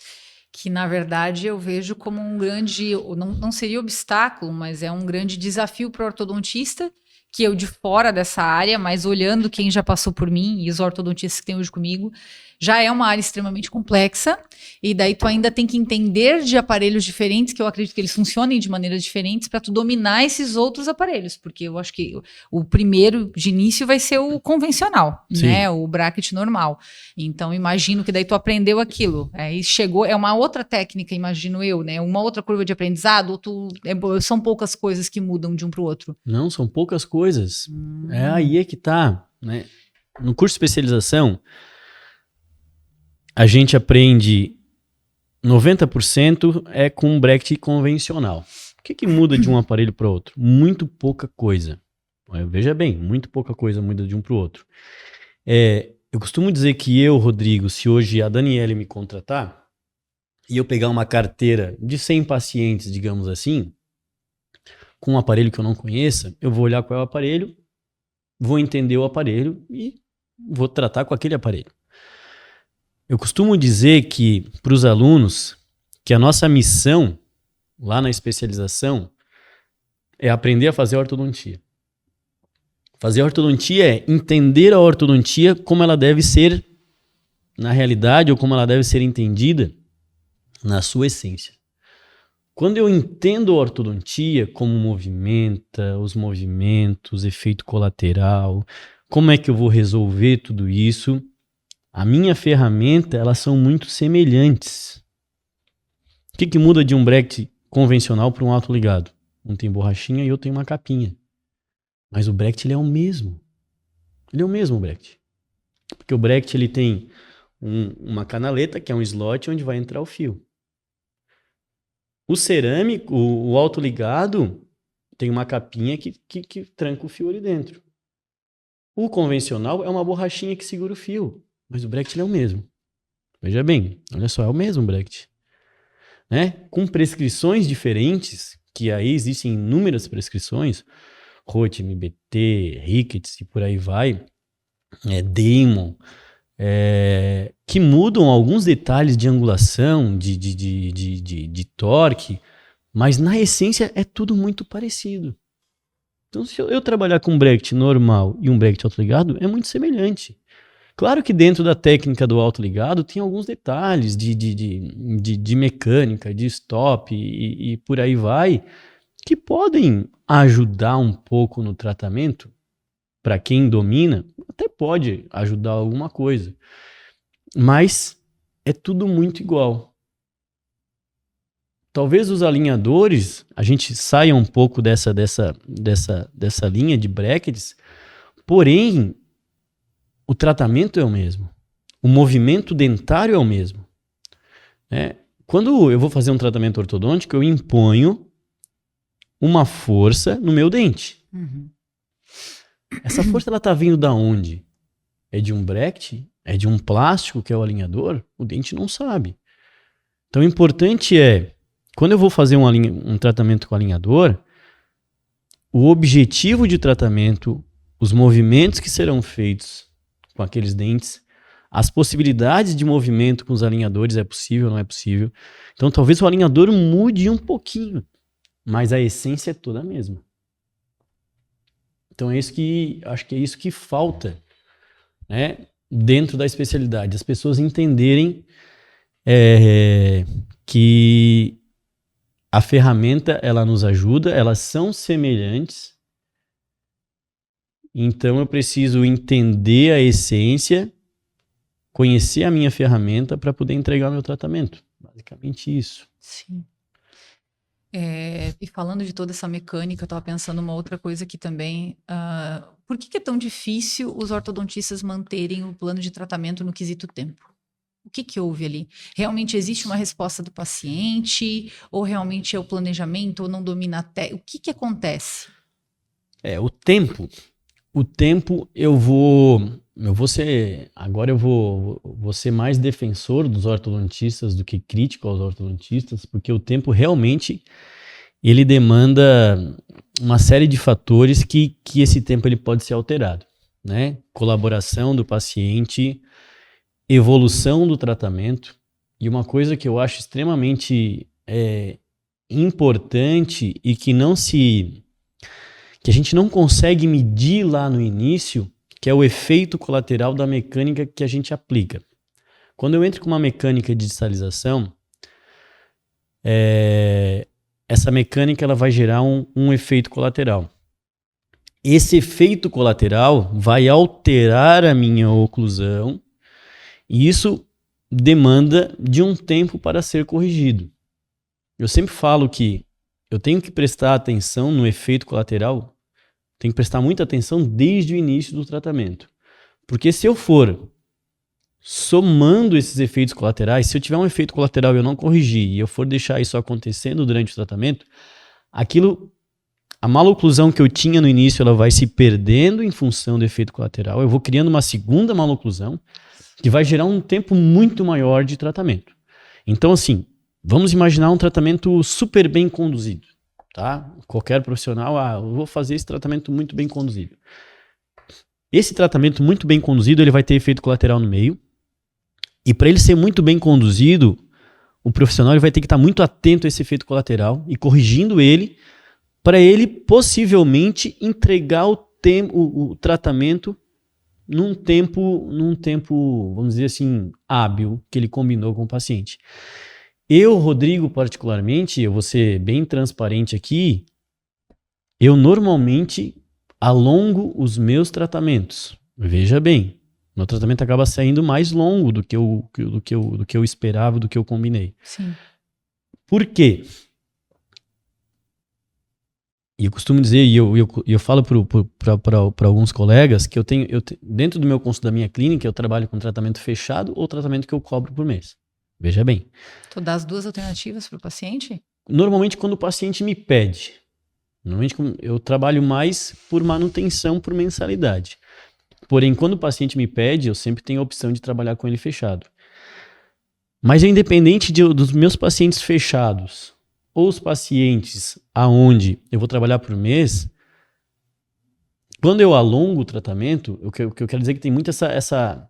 que na verdade eu vejo como um grande, não seria obstáculo, mas é um grande desafio para o ortodontista, que eu de fora dessa área, mas olhando quem já passou por mim e os ortodontistas que tem hoje comigo, já é uma área extremamente complexa, e daí tu ainda tem que entender de aparelhos diferentes, que eu acredito que eles funcionem de maneiras diferentes, para tu dominar esses outros aparelhos, porque eu acho que o primeiro de início vai ser o convencional, Sim. né, o bracket normal. Então imagino que daí tu aprendeu aquilo, aí chegou, é uma outra técnica, imagino eu, né, uma outra curva de aprendizado, são poucas coisas que mudam de um para o outro. Não, são poucas coisas. É aí é que tá, né? No curso de especialização, a gente aprende 90% é com um bracket convencional. O que muda de um aparelho para outro? Muito pouca coisa. Veja bem, muito pouca coisa muda de um para o outro. Eu costumo dizer que eu, Rodrigo, se hoje a Daniele me contratar e eu pegar uma carteira de 100 pacientes, digamos assim, com um aparelho que eu não conheça, eu vou olhar qual é o aparelho, vou entender o aparelho e vou tratar com aquele aparelho. Eu costumo dizer que, para os alunos, que a nossa missão lá na especialização é aprender a fazer ortodontia. Fazer ortodontia é entender a ortodontia como ela deve ser na realidade ou como ela deve ser entendida na sua essência. Quando eu entendo a ortodontia, como movimenta, os movimentos, efeito colateral, como é que eu vou resolver tudo isso, a minha ferramenta, elas são muito semelhantes. O que muda de um bracket convencional para um autoligado? Um tem borrachinha e outro tem uma capinha. Mas o bracket ele é o mesmo. Ele é o mesmo bracket. Porque o bracket ele tem uma canaleta, que é um slot onde vai entrar o fio. O cerâmico, o autoligado, tem uma capinha que tranca o fio ali dentro. O convencional é uma borrachinha que segura o fio. Mas o bracket é o mesmo. Veja bem, olha só, é o mesmo bracket. Né? Com prescrições diferentes, que aí existem inúmeras prescrições, Roth, MBT, Ricketts e por aí vai, Damon, que mudam alguns detalhes de angulação, de torque, mas na essência é tudo muito parecido. Então, se eu trabalhar com um bracket normal e um bracket autoligado, é muito semelhante. Claro que dentro da técnica do autoligado tem alguns detalhes de mecânica, de stop e por aí vai, que podem ajudar um pouco no tratamento. Para quem domina, até pode ajudar alguma coisa. Mas é tudo muito igual. Talvez os alinhadores, a gente saia um pouco dessa linha de brackets, porém, o tratamento é o mesmo. O movimento dentário é o mesmo. Quando eu vou fazer um tratamento ortodôntico, eu imponho uma força no meu dente. Uhum. Essa força ela tá vindo da onde? É de um bracket? É de um plástico que é o alinhador? O dente não sabe. Então o importante é, quando eu vou fazer um tratamento com alinhador, o objetivo de tratamento, os movimentos que serão feitos com aqueles dentes, as possibilidades de movimento com os alinhadores, é possível ou não é possível. Então talvez o alinhador mude um pouquinho, mas a essência é toda a mesma. Então acho que é isso que falta, né, dentro da especialidade, as pessoas entenderem que a ferramenta ela nos ajuda, elas são semelhantes, então eu preciso entender a essência, conhecer a minha ferramenta para poder entregar o meu tratamento. Basicamente isso. Sim. E falando de toda essa mecânica, eu estava pensando uma outra coisa aqui também. Por que é tão difícil os ortodontistas manterem o plano de tratamento no quesito tempo? O que houve ali? Realmente existe uma resposta do paciente? Ou realmente é o planejamento? Ou não domina até? O que acontece? O tempo eu vou ser, agora eu vou ser mais defensor dos ortodontistas do que crítico aos ortodontistas, porque o tempo realmente ele demanda uma série de fatores que esse tempo ele pode ser alterado, né? Colaboração do paciente, evolução do tratamento E uma coisa que eu acho extremamente importante e que a gente não consegue medir lá no início, que é o efeito colateral da mecânica que a gente aplica. Quando eu entro com uma mecânica de distalização, essa mecânica ela vai gerar um efeito colateral. Esse efeito colateral vai alterar a minha oclusão e isso demanda de um tempo para ser corrigido. Eu sempre falo que eu tenho que prestar atenção no efeito colateral, tenho que prestar muita atenção desde o início do tratamento. Porque se eu for somando esses efeitos colaterais, se eu tiver um efeito colateral e eu não corrigir, e eu for deixar isso acontecendo durante o tratamento, a maloclusão que eu tinha no início, ela vai se perdendo em função do efeito colateral, eu vou criando uma segunda maloclusão, que vai gerar um tempo muito maior de tratamento. Então, assim, vamos imaginar um tratamento super bem conduzido, tá? Qualquer profissional, eu vou fazer esse tratamento muito bem conduzido. Esse tratamento muito bem conduzido, ele vai ter efeito colateral no meio, e para ele ser muito bem conduzido, o profissional ele vai ter que estar muito atento a esse efeito colateral e corrigindo ele, para ele possivelmente entregar o tratamento num tempo, vamos dizer assim, hábil, que ele combinou com o paciente. Eu, Rodrigo, particularmente, eu vou ser bem transparente aqui, eu normalmente alongo os meus tratamentos. Veja bem, meu tratamento acaba saindo mais longo do que eu esperava, do que eu combinei. Sim. Por quê? E eu costumo dizer, e eu falo para alguns colegas, que dentro do meu consultório da minha clínica, eu trabalho com tratamento fechado ou tratamento que eu cobro por mês. Veja bem. Tu dá as duas alternativas para o paciente? Normalmente, quando o paciente me pede. Normalmente, eu trabalho mais por manutenção, por mensalidade. Porém, quando o paciente me pede, eu sempre tenho a opção de trabalhar com ele fechado. Mas independente dos meus pacientes fechados ou os pacientes aonde eu vou trabalhar por mês, quando eu alongo o tratamento, o que eu quero dizer é que tem muito essa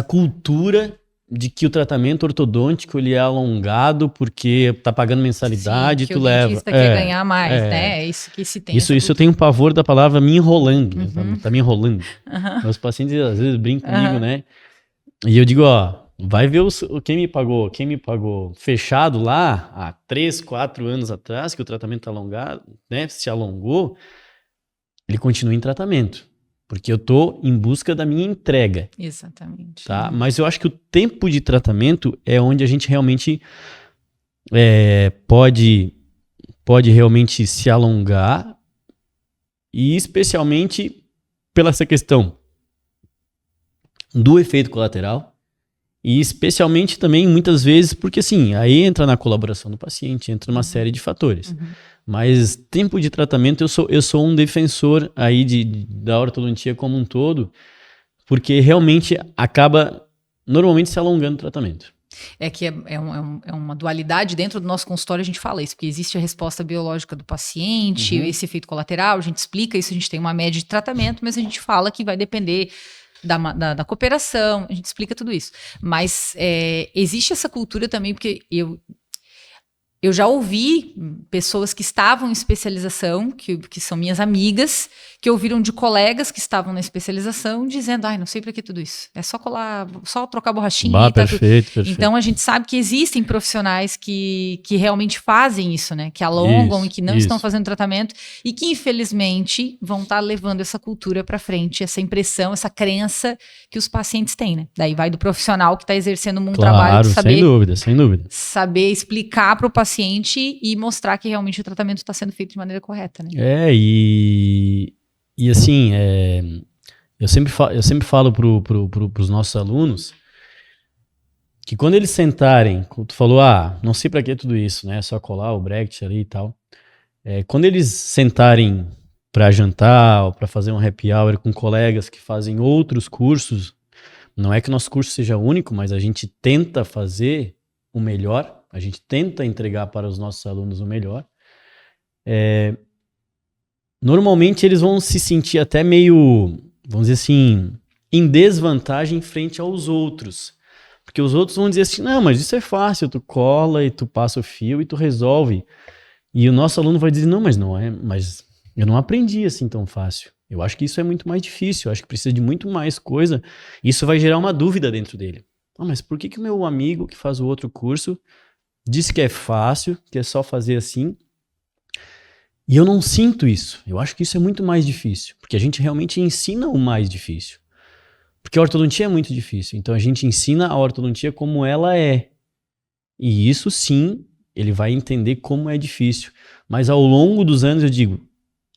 cultura de que o tratamento ortodôntico ele é alongado porque tá pagando mensalidade. Sim, e tu leva. O dentista quer ganhar mais, né? É isso que se tem. Isso eu tenho um pavor da palavra me enrolando, né? Uhum. Tá me enrolando. Uhum. Meus pacientes às vezes brincam comigo, né? E eu digo, vai ver quem me pagou fechado lá há 3, 4 anos atrás, que o tratamento tá alongado, né? Se alongou, ele continua em tratamento. Porque eu tô em busca da minha entrega. Exatamente. Tá? Mas eu acho que o tempo de tratamento é onde a gente realmente pode realmente se alongar, e especialmente pela essa questão do efeito colateral, e especialmente também muitas vezes porque assim, aí entra na colaboração do paciente, entra uma série de fatores. Mas tempo de tratamento, eu sou um defensor aí da ortodontia como um todo, porque realmente acaba normalmente se alongando o tratamento. É que é uma dualidade dentro do nosso consultório, a gente fala isso, porque existe a resposta biológica do paciente, esse efeito colateral, a gente explica isso, a gente tem uma média de tratamento, mas a gente fala que vai depender da cooperação, a gente explica tudo isso. Mas existe essa cultura também, porque eu já ouvi pessoas que estavam em especialização, que são minhas amigas, que ouviram de colegas que estavam na especialização, dizendo, não sei para que tudo isso. É só colar, só trocar borrachinha. Perfeito. Então, a gente sabe que existem profissionais que realmente fazem isso, né? Que alongam e que não estão fazendo tratamento e que, infelizmente, vão estar levando essa cultura para frente, essa impressão, essa crença que os pacientes têm, né? Daí vai do profissional que está exercendo um trabalho de saber... sem dúvida. Saber explicar para o paciente e mostrar que realmente o tratamento está sendo feito de maneira correta, né? E assim, eu sempre falo para os nossos alunos que quando eles sentarem, tu falou, não sei para que tudo isso, né? Só colar o bracket ali e tal. Quando eles sentarem para jantar ou para fazer um happy hour com colegas que fazem outros cursos, não é que o nosso curso seja único, mas a gente tenta fazer o melhor. A gente tenta entregar para os nossos alunos o melhor. Normalmente eles vão se sentir até meio, vamos dizer assim, em desvantagem frente aos outros. Porque os outros vão dizer assim, não, mas isso é fácil, tu cola e tu passa o fio e tu resolve. E o nosso aluno vai dizer, não, mas não é, mas eu não aprendi assim tão fácil. Eu acho que isso é muito mais difícil, eu acho que precisa de muito mais coisa. Isso vai gerar uma dúvida dentro dele. Ah, mas por que o meu amigo que faz o outro curso disse que é fácil, que é só fazer assim? E eu não sinto isso. Eu acho que isso é muito mais difícil, porque a gente realmente ensina o mais difícil. Porque a ortodontia é muito difícil, então a gente ensina a ortodontia como ela é. E isso sim, ele vai entender como é difícil. Mas ao longo dos anos eu digo,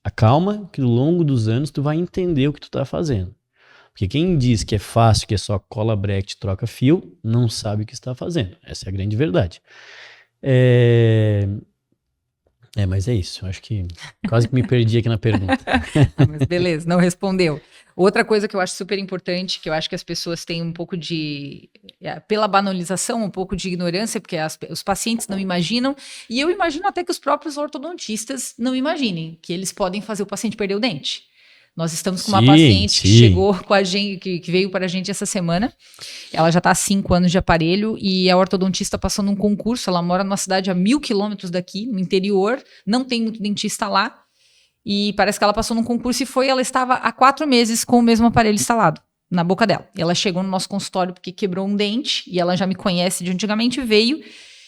acalma, que ao longo dos anos tu vai entender o que tu tá fazendo. Porque quem diz que é fácil, que é só cola bracket, troca fio, não sabe o que está fazendo. Essa é a grande verdade. Mas é isso. Eu acho que quase que me perdi aqui na pergunta. Mas beleza, não respondeu. Outra coisa que eu acho super importante, que eu acho que as pessoas têm um pouco de, pela banalização, um pouco de ignorância, porque os pacientes não imaginam, e eu imagino até que os próprios ortodontistas não imaginem, que eles podem fazer o paciente perder o dente. Nós estamos com uma paciente que chegou com a gente, que veio para a gente essa semana. Ela já está há 5 anos de aparelho e a ortodontista passou num concurso. Ela mora numa cidade a 1.000 quilômetros daqui, no interior, não tem muito dentista lá. E parece que ela passou num concurso e ela estava há 4 meses com o mesmo aparelho instalado na boca dela. Ela chegou no nosso consultório porque quebrou um dente e ela já me conhece de antigamente, veio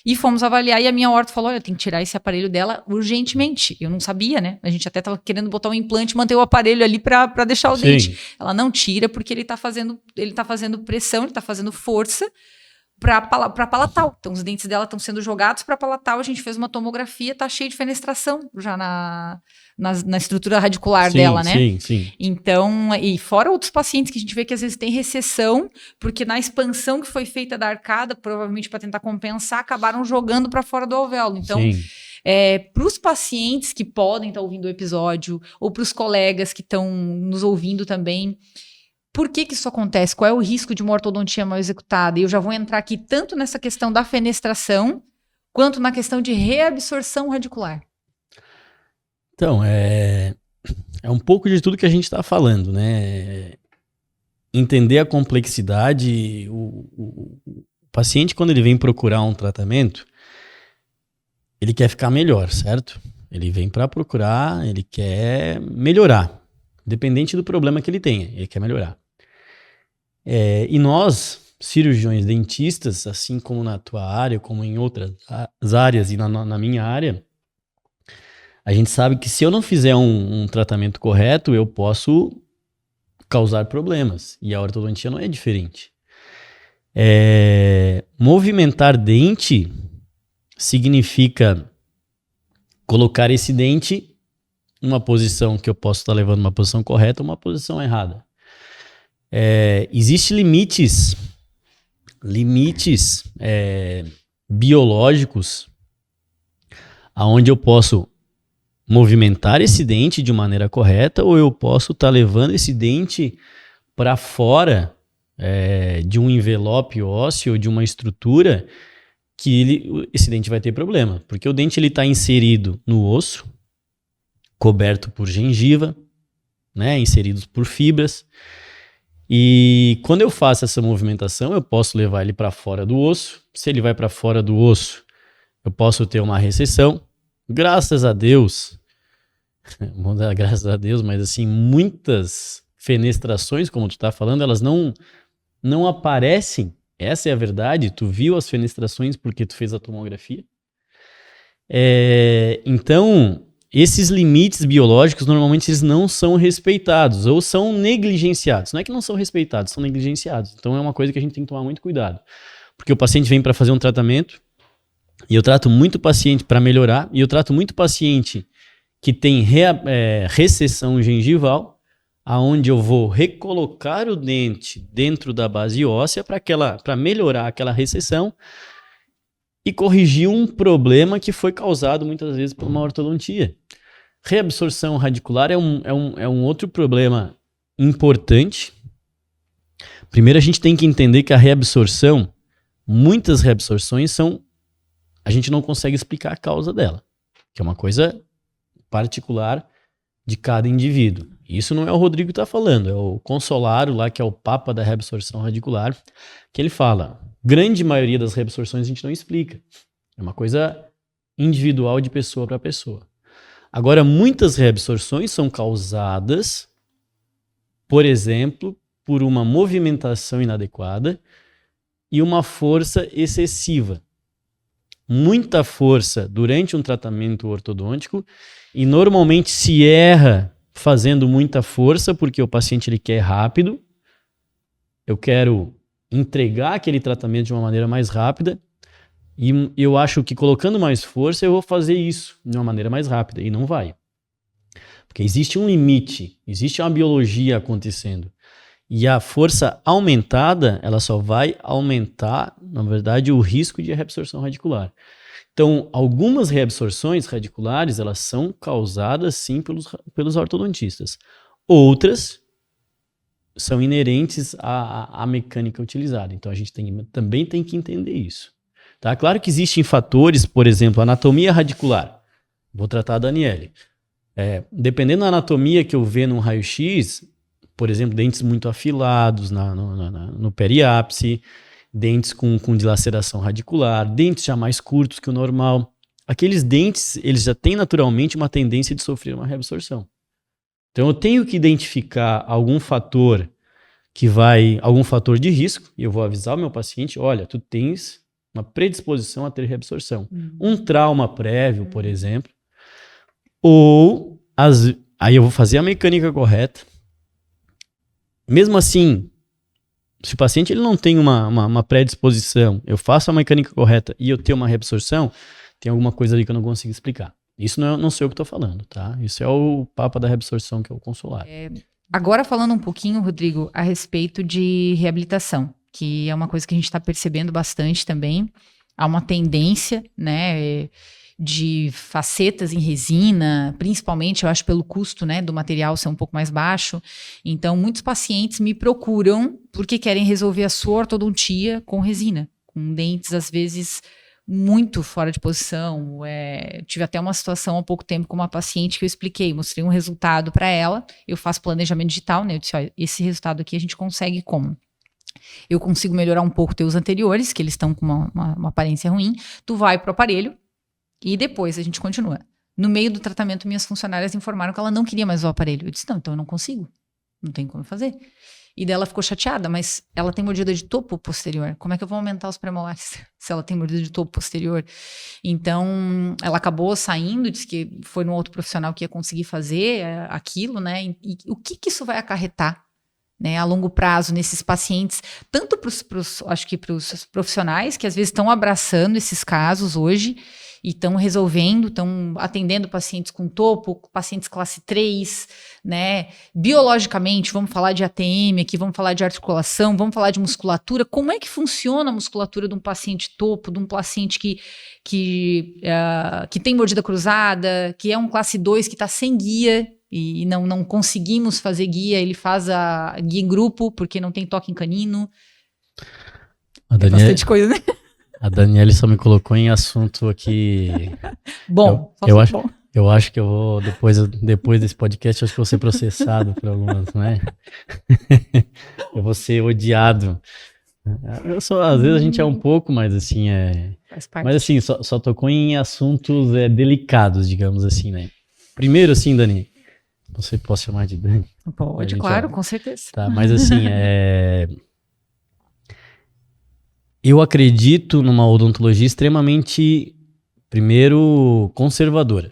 e fomos avaliar e a minha orto falou, olha, tem que tirar esse aparelho dela urgentemente. Eu não sabia, né? A gente até estava querendo botar um implante, manter o aparelho ali para deixar o dente. Ela não tira porque ele está fazendo pressão, ele está fazendo força para palatal. Então, os dentes dela estão sendo jogados para palatal. A gente fez uma tomografia, tá cheio de fenestração já na estrutura radicular dela, né? Sim. Então, e fora outros pacientes que a gente vê que às vezes tem recessão, porque na expansão que foi feita da arcada, provavelmente para tentar compensar, acabaram jogando para fora do alvéolo. Então, para os pacientes que podem estar ouvindo o episódio, ou para os colegas que estão nos ouvindo também, por que isso acontece? Qual é o risco de uma ortodontia mal executada? E eu já vou entrar aqui tanto nessa questão da fenestração, quanto na questão de reabsorção radicular. Então, é um pouco de tudo que a gente está falando, né? Entender a complexidade. O paciente, quando ele vem procurar um tratamento, ele quer ficar melhor, certo? Ele vem para procurar, ele quer melhorar. Independente do problema que ele tenha, ele quer melhorar. E nós, cirurgiões dentistas, assim como na tua área, como em outras áreas e na minha área, a gente sabe que se eu não fizer um tratamento correto, eu posso causar problemas. E a ortodontia não é diferente. Movimentar dente significa colocar esse dente numa posição que eu posso estar levando uma posição correta ou uma posição errada. Existem limites biológicos aonde eu posso movimentar esse dente de maneira correta ou eu posso estar levando esse dente para fora de um envelope ósseo ou de uma estrutura que esse dente vai ter problema. Porque o dente está inserido no osso, coberto por gengiva, né, inseridos por fibras. E quando eu faço essa movimentação, eu posso levar ele para fora do osso. Se ele vai para fora do osso, eu posso ter uma recessão. Graças a Deus, graças a Deus, mas assim, muitas fenestrações, como tu tá falando, elas não aparecem. Essa é a verdade. Tu viu as fenestrações porque tu fez a tomografia. Então, esses limites biológicos, normalmente, eles não são respeitados ou são negligenciados. Não é que não são respeitados, são negligenciados. Então, é uma coisa que a gente tem que tomar muito cuidado. Porque o paciente vem para fazer um tratamento e eu trato muito paciente para melhorar e eu trato muito paciente que tem recessão gengival, aonde eu vou recolocar o dente dentro da base óssea para melhorar aquela recessão e corrigir um problema que foi causado muitas vezes por uma ortodontia. Reabsorção radicular é um outro problema importante. Primeiro a gente tem que entender que a reabsorção, muitas reabsorções a gente não consegue explicar a causa dela, que é uma coisa particular de cada indivíduo. Isso não é o Rodrigo que está falando, é o Consolaro lá, que é o papa da reabsorção radicular, que ele fala, grande maioria das reabsorções a gente não explica. É uma coisa individual de pessoa para pessoa. Agora, muitas reabsorções são causadas, por exemplo, por uma movimentação inadequada e uma força excessiva. Muita força durante um tratamento ortodôntico e normalmente se erra fazendo muita força porque o paciente ele quer rápido. Eu quero entregar aquele tratamento de uma maneira mais rápida e eu acho que colocando mais força eu vou fazer isso de uma maneira mais rápida e não vai. Porque existe um limite, existe uma biologia acontecendo. E a força aumentada, ela só vai aumentar, na verdade, o risco de reabsorção radicular. Então, algumas reabsorções radiculares, elas são causadas, sim, pelos ortodontistas. Outras são inerentes à mecânica utilizada. Então, a gente também tem que entender isso. Tá? Claro que existem fatores, por exemplo, anatomia radicular. Vou tratar a Daniele. Dependendo da anatomia que eu ver num raio-x, por exemplo, dentes muito afilados no periápice, dentes com dilaceração radicular, dentes já mais curtos que o normal. Aqueles dentes, eles já têm naturalmente uma tendência de sofrer uma reabsorção. Então eu tenho que identificar algum fator algum fator de risco, e eu vou avisar o meu paciente, olha, tu tens uma predisposição a ter reabsorção. Um trauma prévio, por exemplo, ou aí eu vou fazer a mecânica correta. Mesmo assim, se o paciente ele não tem uma predisposição, eu faço a mecânica correta e eu tenho uma reabsorção, tem alguma coisa ali que eu não consigo explicar. Isso não sei o que estou falando, tá? Isso é o papa da reabsorção, que é o Consolaro. Agora falando um pouquinho, Rodrigo, a respeito de reabilitação, que é uma coisa que a gente está percebendo bastante também. Há uma tendência, né, de facetas em resina, principalmente, eu acho, pelo custo, né, do material ser um pouco mais baixo. Então, muitos pacientes me procuram porque querem resolver a sua ortodontia com resina, com dentes, às vezes, muito fora de posição. Tive até uma situação há pouco tempo com uma paciente que eu expliquei, mostrei um resultado para ela, eu faço planejamento digital, né, eu disse, olha, esse resultado aqui a gente consegue como? Eu consigo melhorar um pouco teus anteriores, que eles estão com uma aparência ruim, tu vai pro aparelho, e depois a gente continua. No meio do tratamento, minhas funcionárias informaram que ela não queria mais o aparelho. Eu disse, não, então eu não consigo. Não tem como fazer. E daí ela ficou chateada, mas ela tem mordida de topo posterior. Como é que eu vou aumentar os premolares se ela tem mordida de topo posterior? Então, ela acabou saindo, disse que foi num outro profissional que ia conseguir fazer aquilo, né? E o que isso vai acarretar, né, a longo prazo nesses pacientes, tanto acho que para os profissionais que às vezes estão abraçando esses casos hoje e estão resolvendo, estão atendendo pacientes com topo, pacientes classe 3, né? Biologicamente, vamos falar de ATM aqui, vamos falar de articulação, vamos falar de musculatura. Como é que funciona a musculatura de um paciente topo, de um paciente que tem mordida cruzada, que é um classe 2 que está sem guia, e não conseguimos fazer guia, ele faz a guia em grupo, porque não tem toque em canino. Bastante coisa, né? A Daniele só me colocou em assunto aqui. Bom, eu acho que eu vou, depois desse podcast, acho que eu vou ser processado por algumas, né? Eu vou ser odiado. Às vezes a gente é um pouco, mas assim, Faz parte. Mas assim, só tocou em assuntos delicados, digamos assim, né? Primeiro, assim, Dani, você pode chamar de Dani? Pode, claro, com certeza. Tá, mas assim, eu acredito numa odontologia extremamente, primeiro, conservadora.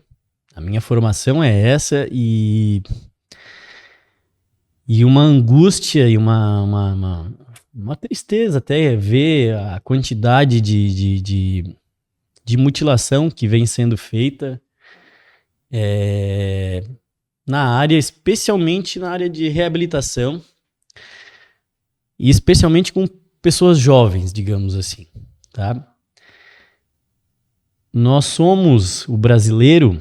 A minha formação é essa e uma angústia e uma tristeza até ver a quantidade de mutilação que vem sendo feita na área, especialmente na área de reabilitação e especialmente com pessoas jovens, digamos assim, tá? Nós somos, o brasileiro,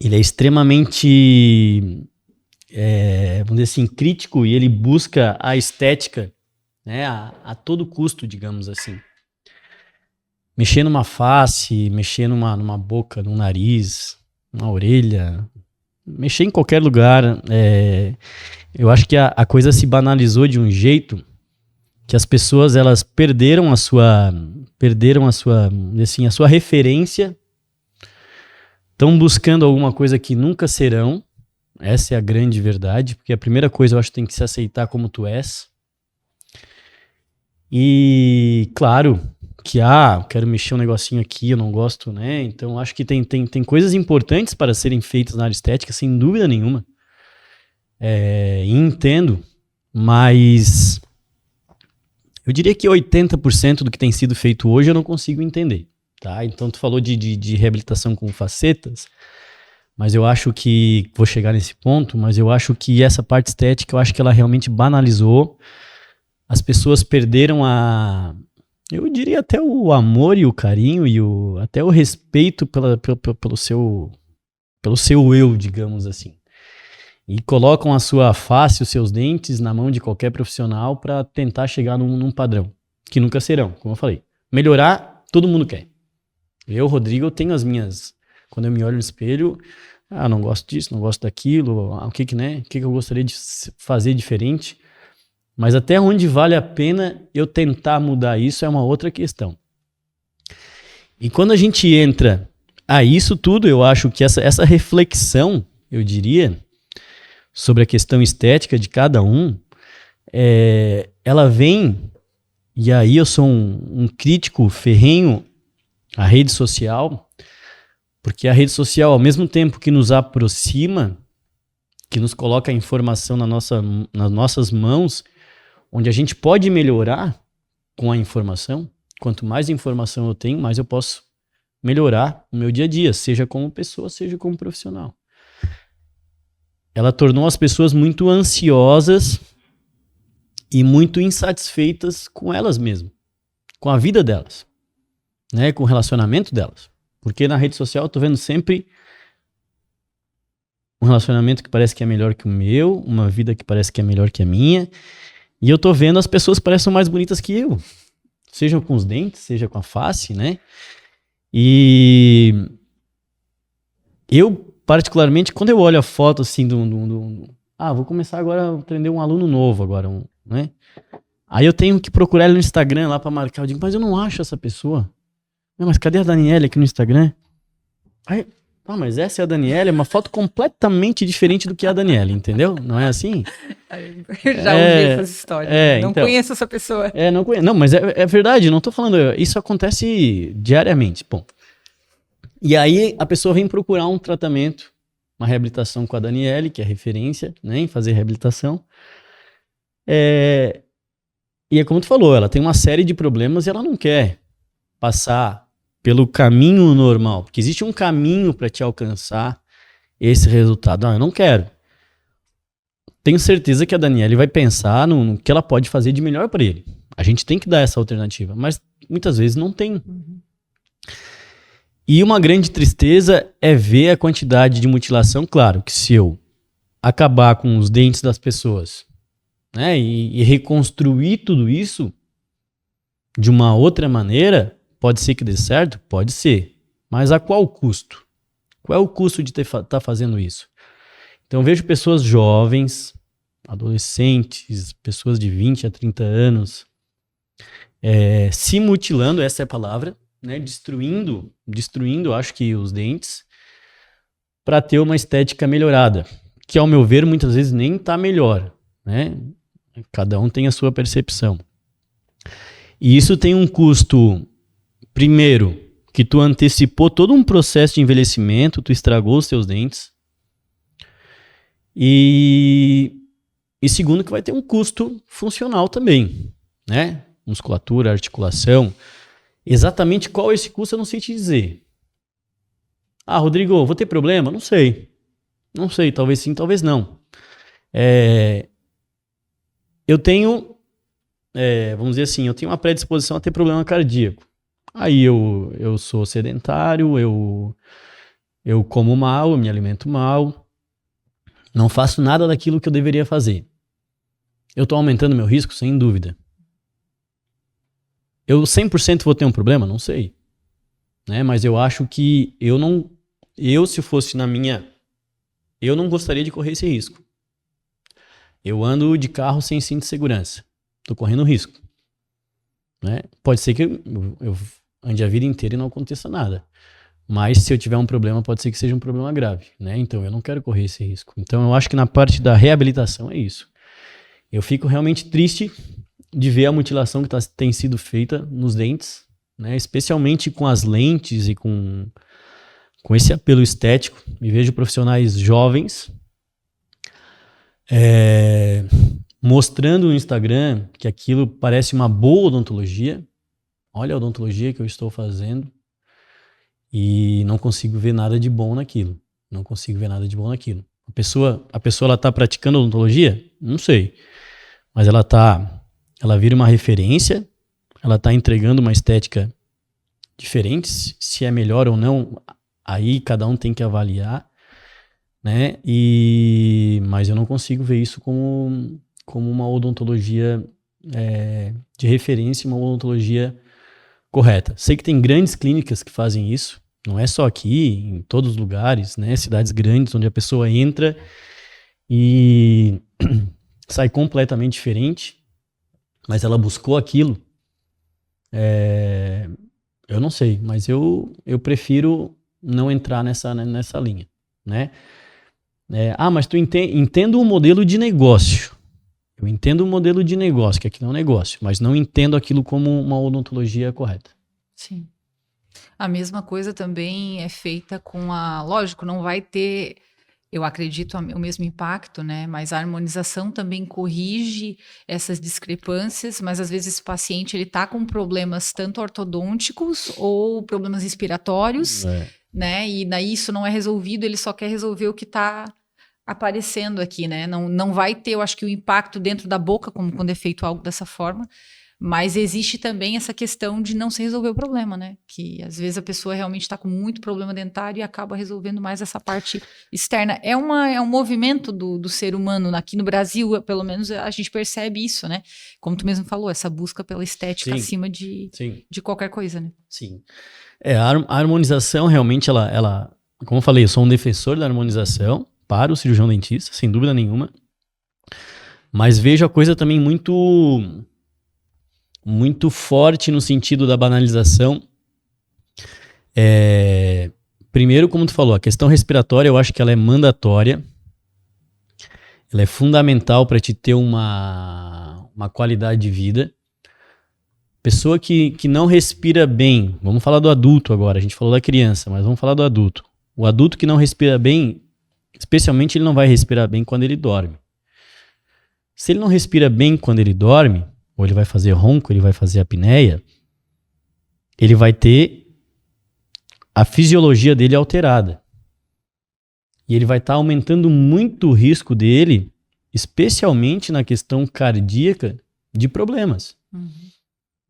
ele é extremamente, vamos dizer assim, crítico e ele busca a estética, né, a todo custo, digamos assim. Mexer numa face, mexer numa boca, num nariz, uma orelha, mexer em qualquer lugar, eu acho que a coisa se banalizou de um jeito que as pessoas, elas perderam a sua, assim, a sua referência, estão buscando alguma coisa que nunca serão. Essa é a grande verdade, porque a primeira coisa eu acho que tem que se aceitar como tu és. E claro que, eu quero mexer um negocinho aqui, eu não gosto, né? Então acho que tem coisas importantes para serem feitas na área estética, sem dúvida nenhuma. E entendo, mas eu diria que 80% do que tem sido feito hoje eu não consigo entender, tá? Então tu falou de reabilitação com facetas, mas eu acho que, vou chegar nesse ponto, mas eu acho que essa parte estética, eu acho que ela realmente banalizou. As pessoas perderam eu diria até o amor e o carinho e até o respeito pelo seu eu, digamos assim. E colocam a sua face, os seus dentes na mão de qualquer profissional para tentar chegar num padrão, que nunca serão, como eu falei. Melhorar, todo mundo quer. Eu, Rodrigo, eu tenho as minhas... Quando eu me olho no espelho, não gosto disso, não gosto daquilo, o que eu gostaria de fazer diferente. Mas até onde vale a pena eu tentar mudar isso é uma outra questão. E quando a gente entra a isso tudo, eu acho que essa reflexão, eu diria, sobre a questão estética de cada um, ela vem, e aí eu sou um crítico ferrenho à rede social, porque a rede social, ao mesmo tempo que nos aproxima, que nos coloca a informação nas nossas mãos, onde a gente pode melhorar com a informação. Quanto mais informação eu tenho, mais eu posso melhorar o meu dia a dia, seja como pessoa, seja como profissional. Ela tornou as pessoas muito ansiosas e muito insatisfeitas com elas mesmas, com a vida delas, né, com o relacionamento delas. Porque na rede social eu tô vendo sempre um relacionamento que parece que é melhor que o meu, uma vida que parece que é melhor que a minha, e eu tô vendo as pessoas que parecem mais bonitas que eu, seja com os dentes, seja com a face, né? E eu, particularmente, quando eu olho a foto assim vou começar agora a aprender um aluno novo agora, né? Aí eu tenho que procurar ele no Instagram lá pra marcar. Eu digo, mas eu não acho essa pessoa. Mas cadê a Daniela aqui no Instagram? Aí, mas essa é a Daniela, é uma foto completamente diferente do que a Daniela, entendeu? Não é assim? Eu já ouvi essas histórias. Não então, conheço essa pessoa. Não conheço. Não, mas é verdade, não tô falando. Isso acontece diariamente. Bom. E aí a pessoa vem procurar um tratamento, uma reabilitação com a Daniele, que é referência, né, em fazer reabilitação. E é como tu falou, ela tem uma série de problemas e ela não quer passar pelo caminho normal, porque existe um caminho para te alcançar esse resultado. Eu não quero. Tenho certeza que a Daniele vai pensar no que ela pode fazer de melhor para ele. A gente tem que dar essa alternativa, mas muitas vezes não tem. Uhum. E uma grande tristeza é ver a quantidade de mutilação. Claro que se eu acabar com os dentes das pessoas, né, e reconstruir tudo isso de uma outra maneira, pode ser que dê certo? Pode ser. Mas a qual custo? Qual é o custo de estar fazendo isso? Então eu vejo pessoas jovens, adolescentes, pessoas de 20 a 30 anos, se mutilando, essa é a palavra, né, destruindo, acho que os dentes, para ter uma estética melhorada, que ao meu ver muitas vezes nem está melhor, né? Cada um tem a sua percepção. E isso tem um custo, primeiro, que tu antecipou todo um processo de envelhecimento, tu estragou os teus dentes, e segundo, que vai ter um custo funcional também, né? Musculatura, articulação. Exatamente qual é esse custo eu não sei te dizer. Rodrigo, vou ter problema? Não sei. Não sei, talvez sim, talvez não. Eu tenho, vamos dizer assim, eu tenho uma predisposição a ter problema cardíaco. Aí eu sou sedentário, eu como mal, eu me alimento mal, não faço nada daquilo que eu deveria fazer. Eu estou aumentando meu risco? Sem dúvida. Eu 100% vou ter um problema? Não sei. Né? Mas eu acho que se fosse na minha eu não gostaria de correr esse risco. Eu ando de carro sem cinto de segurança. Tô correndo risco. Né? Pode ser que eu ande a vida inteira e não aconteça nada. Mas se eu tiver um problema, pode ser que seja um problema grave. Né? Então eu não quero correr esse risco. Então eu acho que na parte da reabilitação é isso. Eu fico realmente triste de ver a mutilação que tem sido feita nos dentes, né? Especialmente com as lentes e com esse apelo estético. Me vejo profissionais jovens mostrando no Instagram que aquilo parece uma boa odontologia. Olha a odontologia que eu estou fazendo e não consigo ver nada de bom naquilo. Não consigo ver nada de bom naquilo. A pessoa ela está praticando odontologia? Não sei. Mas ela vira uma referência, ela está entregando uma estética diferente. Se é melhor ou não, aí cada um tem que avaliar. Né? Mas eu não consigo ver isso como uma odontologia de referência, uma odontologia correta. Sei que tem grandes clínicas que fazem isso, não é só aqui, em todos os lugares, né? Cidades grandes onde a pessoa entra e sai completamente diferente, mas ela buscou aquilo. Eu não sei, mas eu prefiro não entrar nessa linha, né? Mas tu entendo o modelo de negócio. Eu entendo o modelo de negócio, que aquilo é um negócio, mas não entendo aquilo como uma odontologia correta. Sim. A mesma coisa também é feita com lógico, não vai ter, eu acredito, o mesmo impacto, né? Mas a harmonização também corrige essas discrepâncias, mas às vezes esse paciente ele tá com problemas tanto ortodônticos ou problemas respiratórios, né? E daí isso não é resolvido, ele só quer resolver o que está aparecendo aqui, né? Não vai ter, eu acho que o impacto dentro da boca, como quando é feito algo dessa forma, mas existe também essa questão de não se resolver o problema, né? Que às vezes a pessoa realmente está com muito problema dentário e acaba resolvendo mais essa parte externa. É um movimento do ser humano. Aqui no Brasil, pelo menos, a gente percebe isso, né? Como tu mesmo falou, essa busca pela estética acima de qualquer coisa, né? Sim. A harmonização realmente, ela, como eu falei, eu sou um defensor da harmonização para o cirurgião dentista, sem dúvida nenhuma. Mas vejo a coisa também muito forte no sentido da banalização. Primeiro, como tu falou, a questão respiratória, eu acho que ela é mandatória. Ela é fundamental para te ter uma qualidade de vida. Pessoa que não respira bem, vamos falar do adulto agora, a gente falou da criança, mas vamos falar do adulto. O adulto que não respira bem, especialmente ele não vai respirar bem quando ele dorme. Se ele não respira bem quando ele dorme, ou ele vai fazer ronco, ele vai fazer apneia, ele vai ter a fisiologia dele alterada. E ele vai estar aumentando muito o risco dele, especialmente na questão cardíaca, de problemas. Uhum.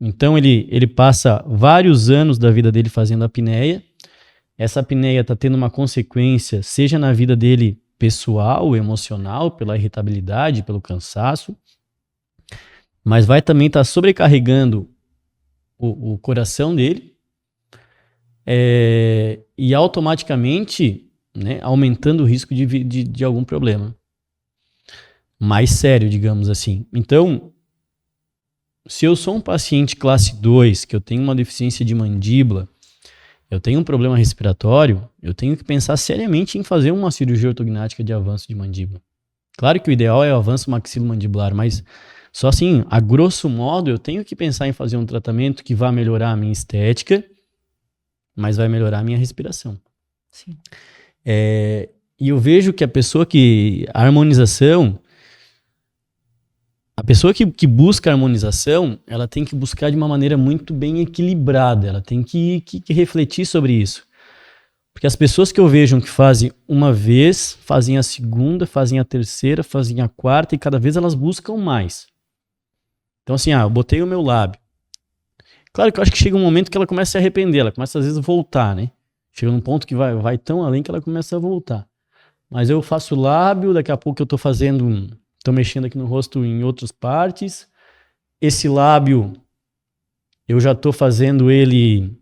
Então ele passa vários anos da vida dele fazendo apneia. Essa apneia está tendo uma consequência, seja na vida dele pessoal, emocional, pela irritabilidade, pelo cansaço, mas vai também estar sobrecarregando o coração dele e automaticamente, né, aumentando o risco de algum problema mais sério, digamos assim. Então, se eu sou um paciente classe 2, que eu tenho uma deficiência de mandíbula, eu tenho um problema respiratório, eu tenho que pensar seriamente em fazer uma cirurgia ortognática de avanço de mandíbula. Claro que o ideal é o avanço maxilomandibular, mas só assim, a grosso modo, eu tenho que pensar em fazer um tratamento que vá melhorar a minha estética, mas vai melhorar a minha respiração. Sim. E eu vejo que a pessoa a harmonização, a pessoa que busca a harmonização, ela tem que buscar de uma maneira muito bem equilibrada, ela tem que refletir sobre isso. Porque as pessoas que eu vejo que fazem uma vez, fazem a segunda, fazem a terceira, fazem a quarta, e cada vez elas buscam mais. Então assim, eu botei o meu lábio. Claro que eu acho que chega um momento que ela começa a se arrepender, ela começa às vezes a voltar, né? Chega num ponto que vai tão além que ela começa a voltar. Mas eu faço lábio, daqui a pouco eu tô mexendo aqui no rosto em outras partes. Esse lábio, eu já tô fazendo ele,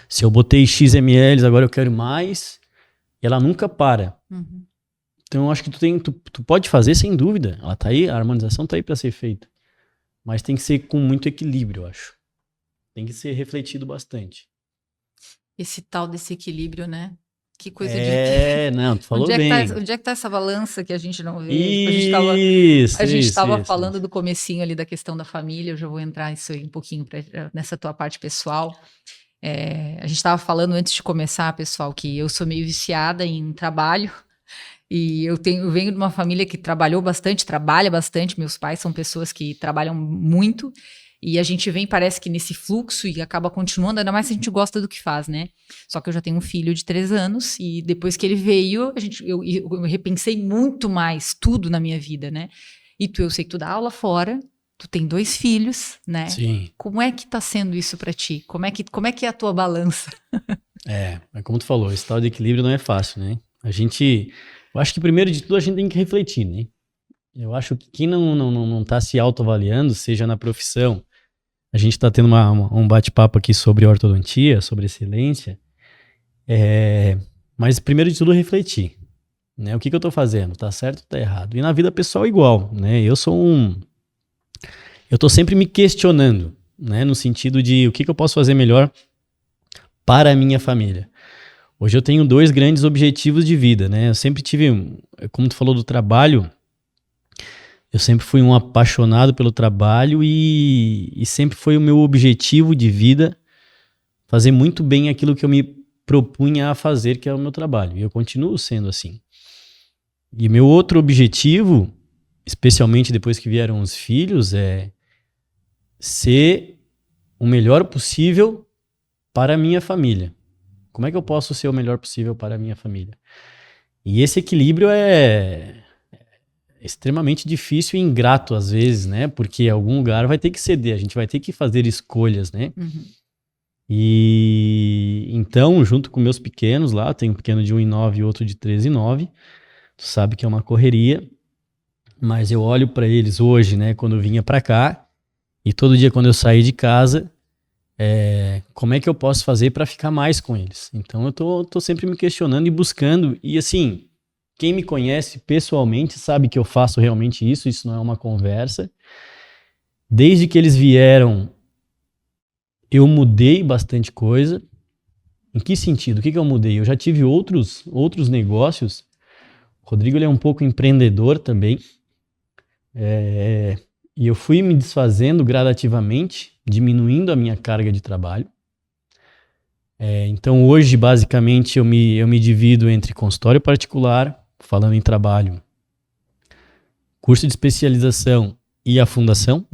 se eu botei X ml, agora eu quero mais. E ela nunca para. Uhum. Então, eu acho que tu pode fazer sem dúvida. Ela tá aí, a harmonização tá aí para ser feita. Mas tem que ser com muito equilíbrio, eu acho. Tem que ser refletido bastante. Esse tal desse equilíbrio, né? Que coisa Não, tu falou bem. Onde é que tá essa balança que a gente não vê? Isso, a gente estava isso. falando do comecinho ali da questão da família, eu já vou entrar isso aí um pouquinho nessa tua parte pessoal. A gente estava falando antes de começar, pessoal, que eu sou meio viciada em trabalho. E eu venho de uma família que trabalha bastante. Meus pais são pessoas que trabalham muito. E a gente parece que nesse fluxo e acaba continuando, ainda mais se a gente gosta do que faz, né? Só que eu já tenho um filho de 3 anos e depois que ele veio, eu repensei muito mais tudo na minha vida, né? E eu sei que tu dá aula fora, tu tem 2 filhos, né? Sim. Como é que tá sendo isso para ti? Como é que é a tua balança? Mas como tu falou, esse tal de equilíbrio não é fácil, né? Eu acho que primeiro de tudo a gente tem que refletir, né? Eu acho que quem não tá se autoavaliando, seja na profissão, a gente está tendo um bate-papo aqui sobre ortodontia, sobre excelência, mas primeiro de tudo refletir, né? O que eu estou fazendo? Tá certo ou tá errado? E na vida pessoal igual, né? Eu estou sempre me questionando, né? No sentido de o que eu posso fazer melhor para a minha família. Hoje eu tenho 2 grandes objetivos de vida, né? Eu sempre tive, como tu falou do trabalho, eu sempre fui um apaixonado pelo trabalho e sempre foi o meu objetivo de vida fazer muito bem aquilo que eu me propunha a fazer, que é o meu trabalho. E eu continuo sendo assim. E meu outro objetivo, especialmente depois que vieram os filhos, é ser o melhor possível para a minha família. Como é que eu posso ser o melhor possível para a minha família? E esse equilíbrio é extremamente difícil e ingrato às vezes, né? Porque em algum lugar vai ter que ceder, a gente vai ter que fazer escolhas, né? Uhum. E então, junto com meus pequenos lá, tem um pequeno de 1,9 e outro de 3,9, tu sabe que é uma correria, mas eu olho para eles hoje, né? Quando eu vinha para cá, e todo dia quando eu saí de casa, como é que eu posso fazer para ficar mais com eles? Então eu tô sempre me questionando e buscando, e assim, quem me conhece pessoalmente sabe que eu faço realmente isso não é uma conversa. Desde que eles vieram, eu mudei bastante coisa. Em que sentido? O que eu mudei? Eu já tive outros negócios. O Rodrigo ele é um pouco empreendedor também. E eu fui me desfazendo gradativamente, diminuindo a minha carga de trabalho. Então hoje, basicamente, eu me divido entre consultório particular, falando em trabalho, curso de especialização e a fundação,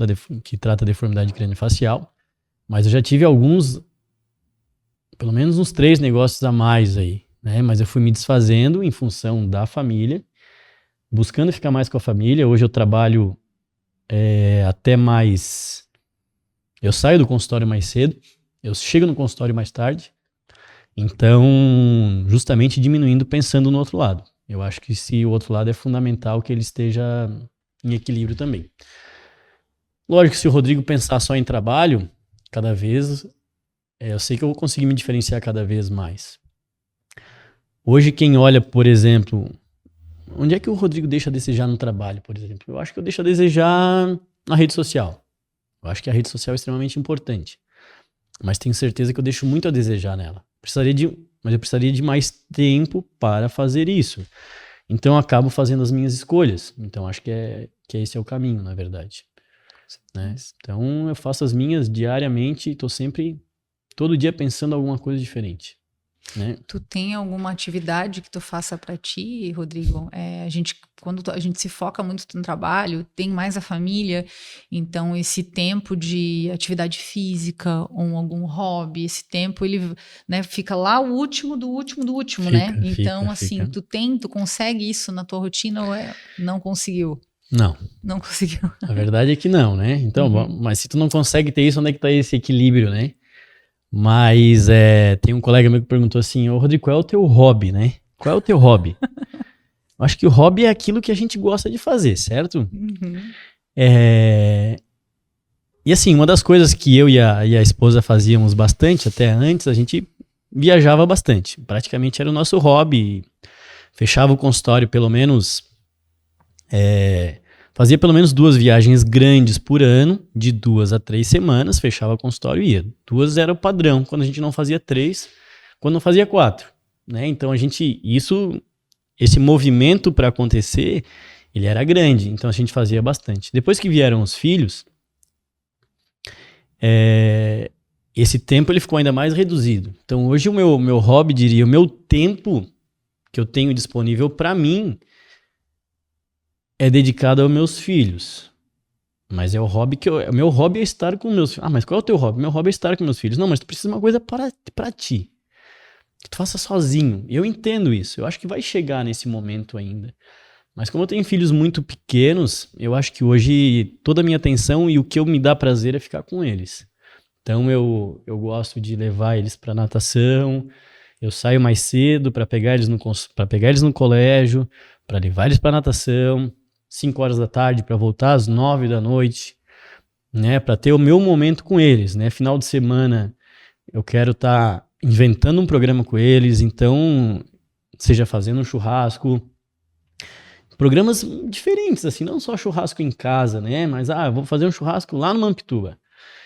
que trata deformidade craniofacial. Mas eu já tive pelo menos uns 3 negócios a mais aí, né? Mas eu fui me desfazendo em função da família, buscando ficar mais com a família. Hoje eu trabalho até mais... Eu saio do consultório mais cedo, eu chego no consultório mais tarde, então justamente diminuindo, pensando no outro lado. Eu acho que se o outro lado é fundamental que ele esteja em equilíbrio também. Lógico que se o Rodrigo pensar só em trabalho, cada vez, eu sei que eu vou conseguir me diferenciar cada vez mais. Hoje quem olha, por exemplo, onde é que o Rodrigo deixa a desejar no trabalho, por exemplo? Eu acho que eu deixo a desejar na rede social. Eu acho que a rede social é extremamente importante. Mas tenho certeza que eu deixo muito a desejar nela. Mas eu precisaria de mais tempo para fazer isso. Então eu acabo fazendo as minhas escolhas. Então acho que esse é o caminho, na verdade. Né? Então eu faço as minhas diariamente e estou sempre, todo dia pensando em alguma coisa diferente. Né? Tu tem alguma atividade que tu faça para ti, Rodrigo? Quando a gente se foca muito no trabalho, tem mais a família, então esse tempo de atividade física ou algum hobby, esse tempo ele, né, fica lá o último do último, né? Então assim, tu consegue isso na tua rotina ou não conseguiu? Não conseguiu. A verdade é que não, né? Então, mas se tu não consegue ter isso, onde é que tá esse equilíbrio, né? Mas tem um colega meu que perguntou assim, ô Rodrigo, qual é o teu hobby, né? Qual é o teu hobby? Eu acho que o hobby é aquilo que a gente gosta de fazer, certo? Uhum. E assim, uma das coisas que eu e a esposa fazíamos bastante, até antes, a gente viajava bastante. Praticamente era o nosso hobby. fechava o consultório pelo menos... fazia pelo menos 2 viagens grandes por ano, de 2 a 3 semanas, fechava o consultório e ia. 2 era o padrão, quando a gente não fazia 3, quando não fazia 4. Né? Então esse movimento para acontecer, ele era grande, então a gente fazia bastante. Depois que vieram os filhos, esse tempo ele ficou ainda mais reduzido. Então hoje o meu hobby, diria, o meu tempo que eu tenho disponível para mim é dedicado aos meus filhos. Mas o meu hobby é estar com meus filhos. Ah, mas qual é o teu hobby? Meu hobby é estar com meus filhos. Não, mas tu precisa de uma coisa para ti. Que tu faça sozinho. Eu entendo isso. Eu acho que vai chegar nesse momento ainda. Mas como eu tenho filhos muito pequenos, eu acho que hoje toda a minha atenção e o que me dá prazer é ficar com eles. Então eu gosto de levar eles para natação. Eu saio mais cedo para pegar eles no colégio, para levar eles para natação. 5 horas da tarde para voltar às 9 da noite, né, para ter o meu momento com eles, né, final de semana eu quero estar inventando um programa com eles, então, seja fazendo um churrasco, programas diferentes, assim, não só churrasco em casa, né, mas, eu vou fazer um churrasco lá no Mampituba,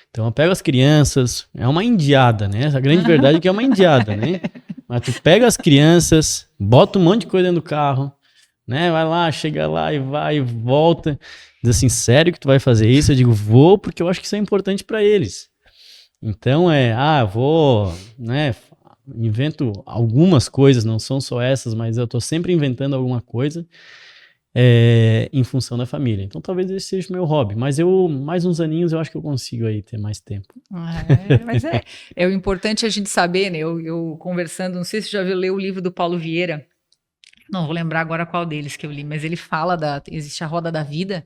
então eu pego as crianças, é uma indiada, né, a grande verdade é que é uma indiada, né, mas tu pega as crianças, bota um monte de coisa dentro do carro, né, vai lá, chega lá e vai e volta, diz assim, sério que tu vai fazer isso? Eu digo, vou, porque eu acho que isso é importante para eles. Então vou, né, invento algumas coisas, não são só essas, mas eu tô sempre inventando alguma coisa em função da família. Então talvez esse seja o meu hobby, mas mais uns aninhos eu acho que eu consigo aí ter mais tempo. Mas é o importante a gente saber, né, eu conversando, não sei se você já viu ler o livro do Paulo Vieira, não vou lembrar agora qual deles que eu li, mas ele fala existe a roda da vida,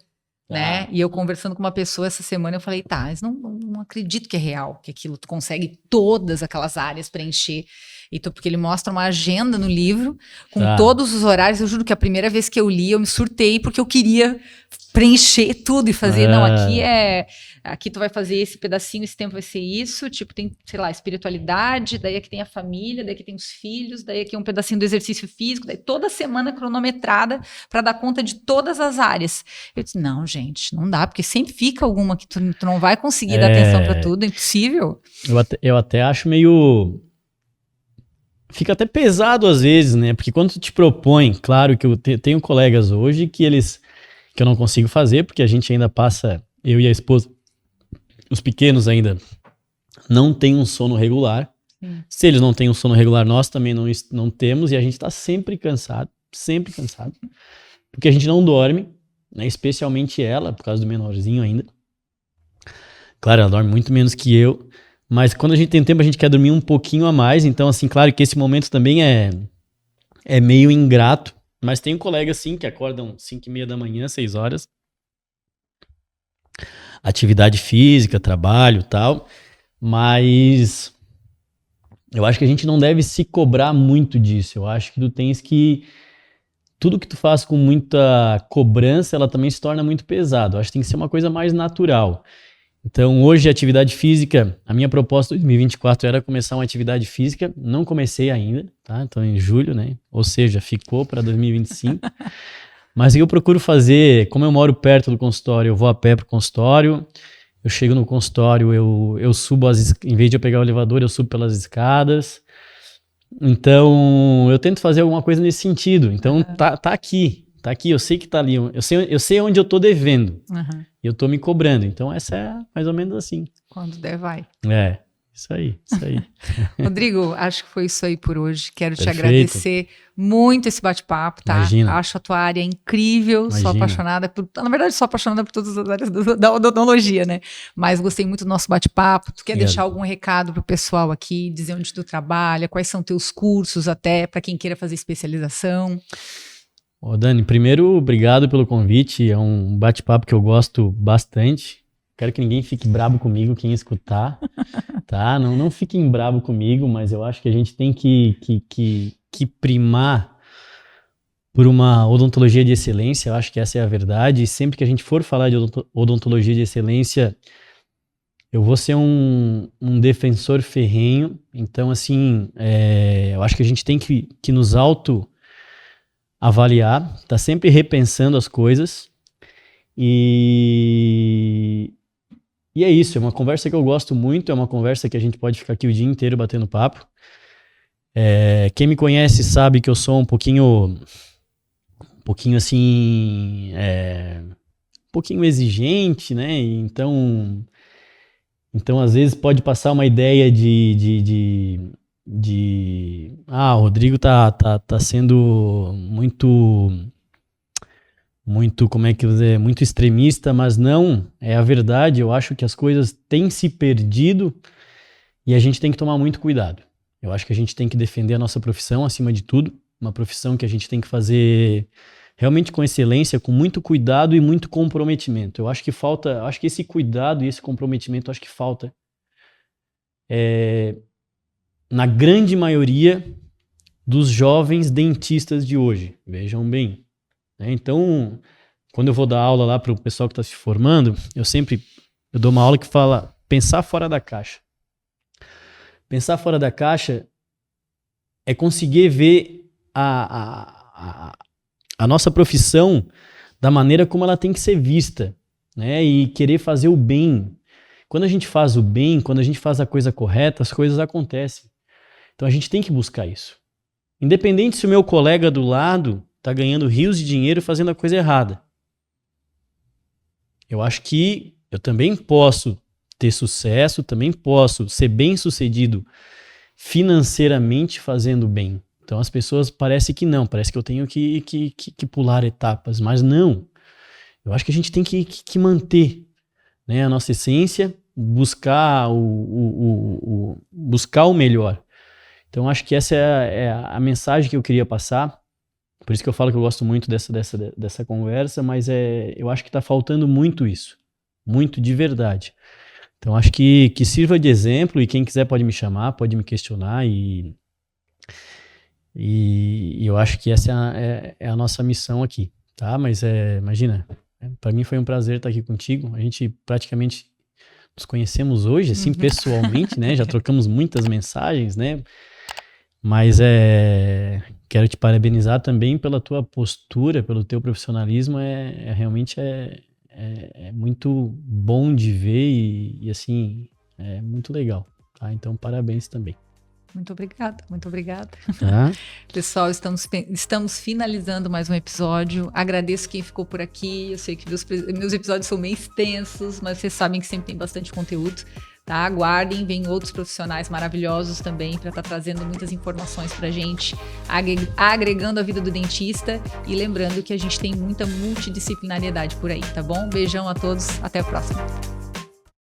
né? E eu conversando com uma pessoa essa semana, eu falei, mas não acredito que é real, que aquilo tu consegue todas aquelas áreas preencher. Porque ele mostra uma agenda no livro, com todos os horários. Eu juro que a primeira vez que eu li, eu me surtei, porque eu queria preencher tudo e fazer, aqui tu vai fazer esse pedacinho, esse tempo vai ser isso, tipo, tem, sei lá, espiritualidade, daí aqui tem a família, daí aqui tem os filhos, daí aqui um pedacinho do exercício físico, daí toda semana cronometrada para dar conta de todas as áreas. Eu disse, não, gente, não dá, porque sempre fica alguma que tu não vai conseguir dar atenção para tudo, é impossível. Eu até acho meio... Fica até pesado às vezes, né? Porque quando tu te propõe, claro que eu tenho colegas hoje que eu não consigo fazer, porque a gente ainda passa, eu e a esposa, os pequenos ainda não têm um sono regular. Se eles não têm um sono regular, nós também não temos, e a gente tá sempre cansado, porque a gente não dorme, né? Especialmente ela, por causa do menorzinho ainda. Claro, ela dorme muito menos que eu, mas quando a gente tem tempo, a gente quer dormir um pouquinho a mais, então, assim, claro que esse momento também é meio ingrato, mas tem um colega, assim, que acordam 5:30 da manhã, 6 horas, atividade física, trabalho e tal, mas eu acho que a gente não deve se cobrar muito disso. Eu acho que tudo que tu faz com muita cobrança, ela também se torna muito pesado. Eu acho que tem que ser uma coisa mais natural. Então, hoje, a atividade física, a minha proposta em 2024 era começar uma atividade física, não comecei ainda, tá? Então, em julho, né? Ou seja, ficou para 2025. Mas o que eu procuro fazer, como eu moro perto do consultório, eu vou a pé pro consultório, eu chego no consultório, eu subo em vez de eu pegar o elevador, eu subo pelas escadas. Então, eu tento fazer alguma coisa nesse sentido. Então, tá aqui, eu sei que tá ali, eu sei onde eu tô devendo. E eu tô me cobrando. Então, essa é mais ou menos assim. Quando der, vai. Isso aí. Rodrigo, acho que foi isso aí por hoje. Quero te agradecer muito esse bate-papo, tá? Imagina. Acho a tua área incrível, sou apaixonada na verdade, sou apaixonada por todas as áreas da odontologia, né? Mas gostei muito do nosso bate-papo. Tu quer deixar algum recado pro pessoal aqui, dizer onde tu trabalha, quais são teus cursos até, para quem queira fazer especialização? Dani, primeiro, obrigado pelo convite, é um bate-papo que eu gosto bastante. Quero que ninguém fique brabo comigo, quem escutar, tá? Não fiquem brabo comigo, mas eu acho que a gente tem que primar por uma odontologia de excelência, eu acho que essa é a verdade, e sempre que a gente for falar de odontologia de excelência, eu vou ser um defensor ferrenho. Então, assim, eu acho que a gente tem que nos avaliar, tá sempre repensando as coisas. E é isso, é uma conversa que eu gosto muito, é uma conversa que a gente pode ficar aqui o dia inteiro batendo papo. Quem me conhece sabe que eu sou um pouquinho assim, um pouquinho exigente, né? Então às vezes pode passar uma ideia o Rodrigo tá sendo muito, como é que eu vou dizer, muito extremista, mas não, é a verdade. Eu acho que as coisas têm se perdido e a gente tem que tomar muito cuidado. Eu acho que a gente tem que defender a nossa profissão acima de tudo, uma profissão que a gente tem que fazer realmente com excelência, com muito cuidado e muito comprometimento. Eu acho que esse cuidado e esse comprometimento, acho que falta na grande maioria dos jovens dentistas de hoje. Vejam bem. Então, quando eu vou dar aula lá para o pessoal que está se formando, eu dou uma aula que fala pensar fora da caixa. Pensar fora da caixa é conseguir ver a nossa profissão da maneira como ela tem que ser vista, né? E querer fazer o bem. Quando a gente faz o bem, quando a gente faz a coisa correta, as coisas acontecem. Então a gente tem que buscar isso. Independente se o meu colega do lado está ganhando rios de dinheiro fazendo a coisa errada. Eu acho que eu também posso ter sucesso, também posso ser bem-sucedido financeiramente fazendo bem. Então as pessoas parece que eu tenho que pular etapas, mas não. Eu acho que a gente tem que manter, né, a nossa essência, buscar buscar o melhor. Então acho que essa é a mensagem que eu queria passar. Por isso que eu falo que eu gosto muito dessa conversa, mas eu acho que está faltando muito isso. Muito de verdade. Então acho que sirva de exemplo e quem quiser pode me chamar, pode me questionar e eu acho que essa é a nossa missão aqui, tá? Mas imagina, para mim foi um prazer estar aqui contigo. A gente praticamente nos conhecemos hoje, assim, pessoalmente, né? Já trocamos muitas mensagens, né? Mas quero te parabenizar também pela tua postura, pelo teu profissionalismo. Realmente muito bom de ver e assim, é muito legal, tá? Então, parabéns também. Muito obrigada, muito obrigada. Tá? Pessoal, estamos finalizando mais um episódio. Agradeço quem ficou por aqui. Eu sei que meus episódios são meio extensos, mas vocês sabem que sempre tem bastante conteúdo. Tá? Aguardem, vem outros profissionais maravilhosos também para estar trazendo muitas informações pra gente, agregando a vida do dentista e lembrando que a gente tem muita multidisciplinariedade por aí, tá bom? Beijão a todos, até a próxima.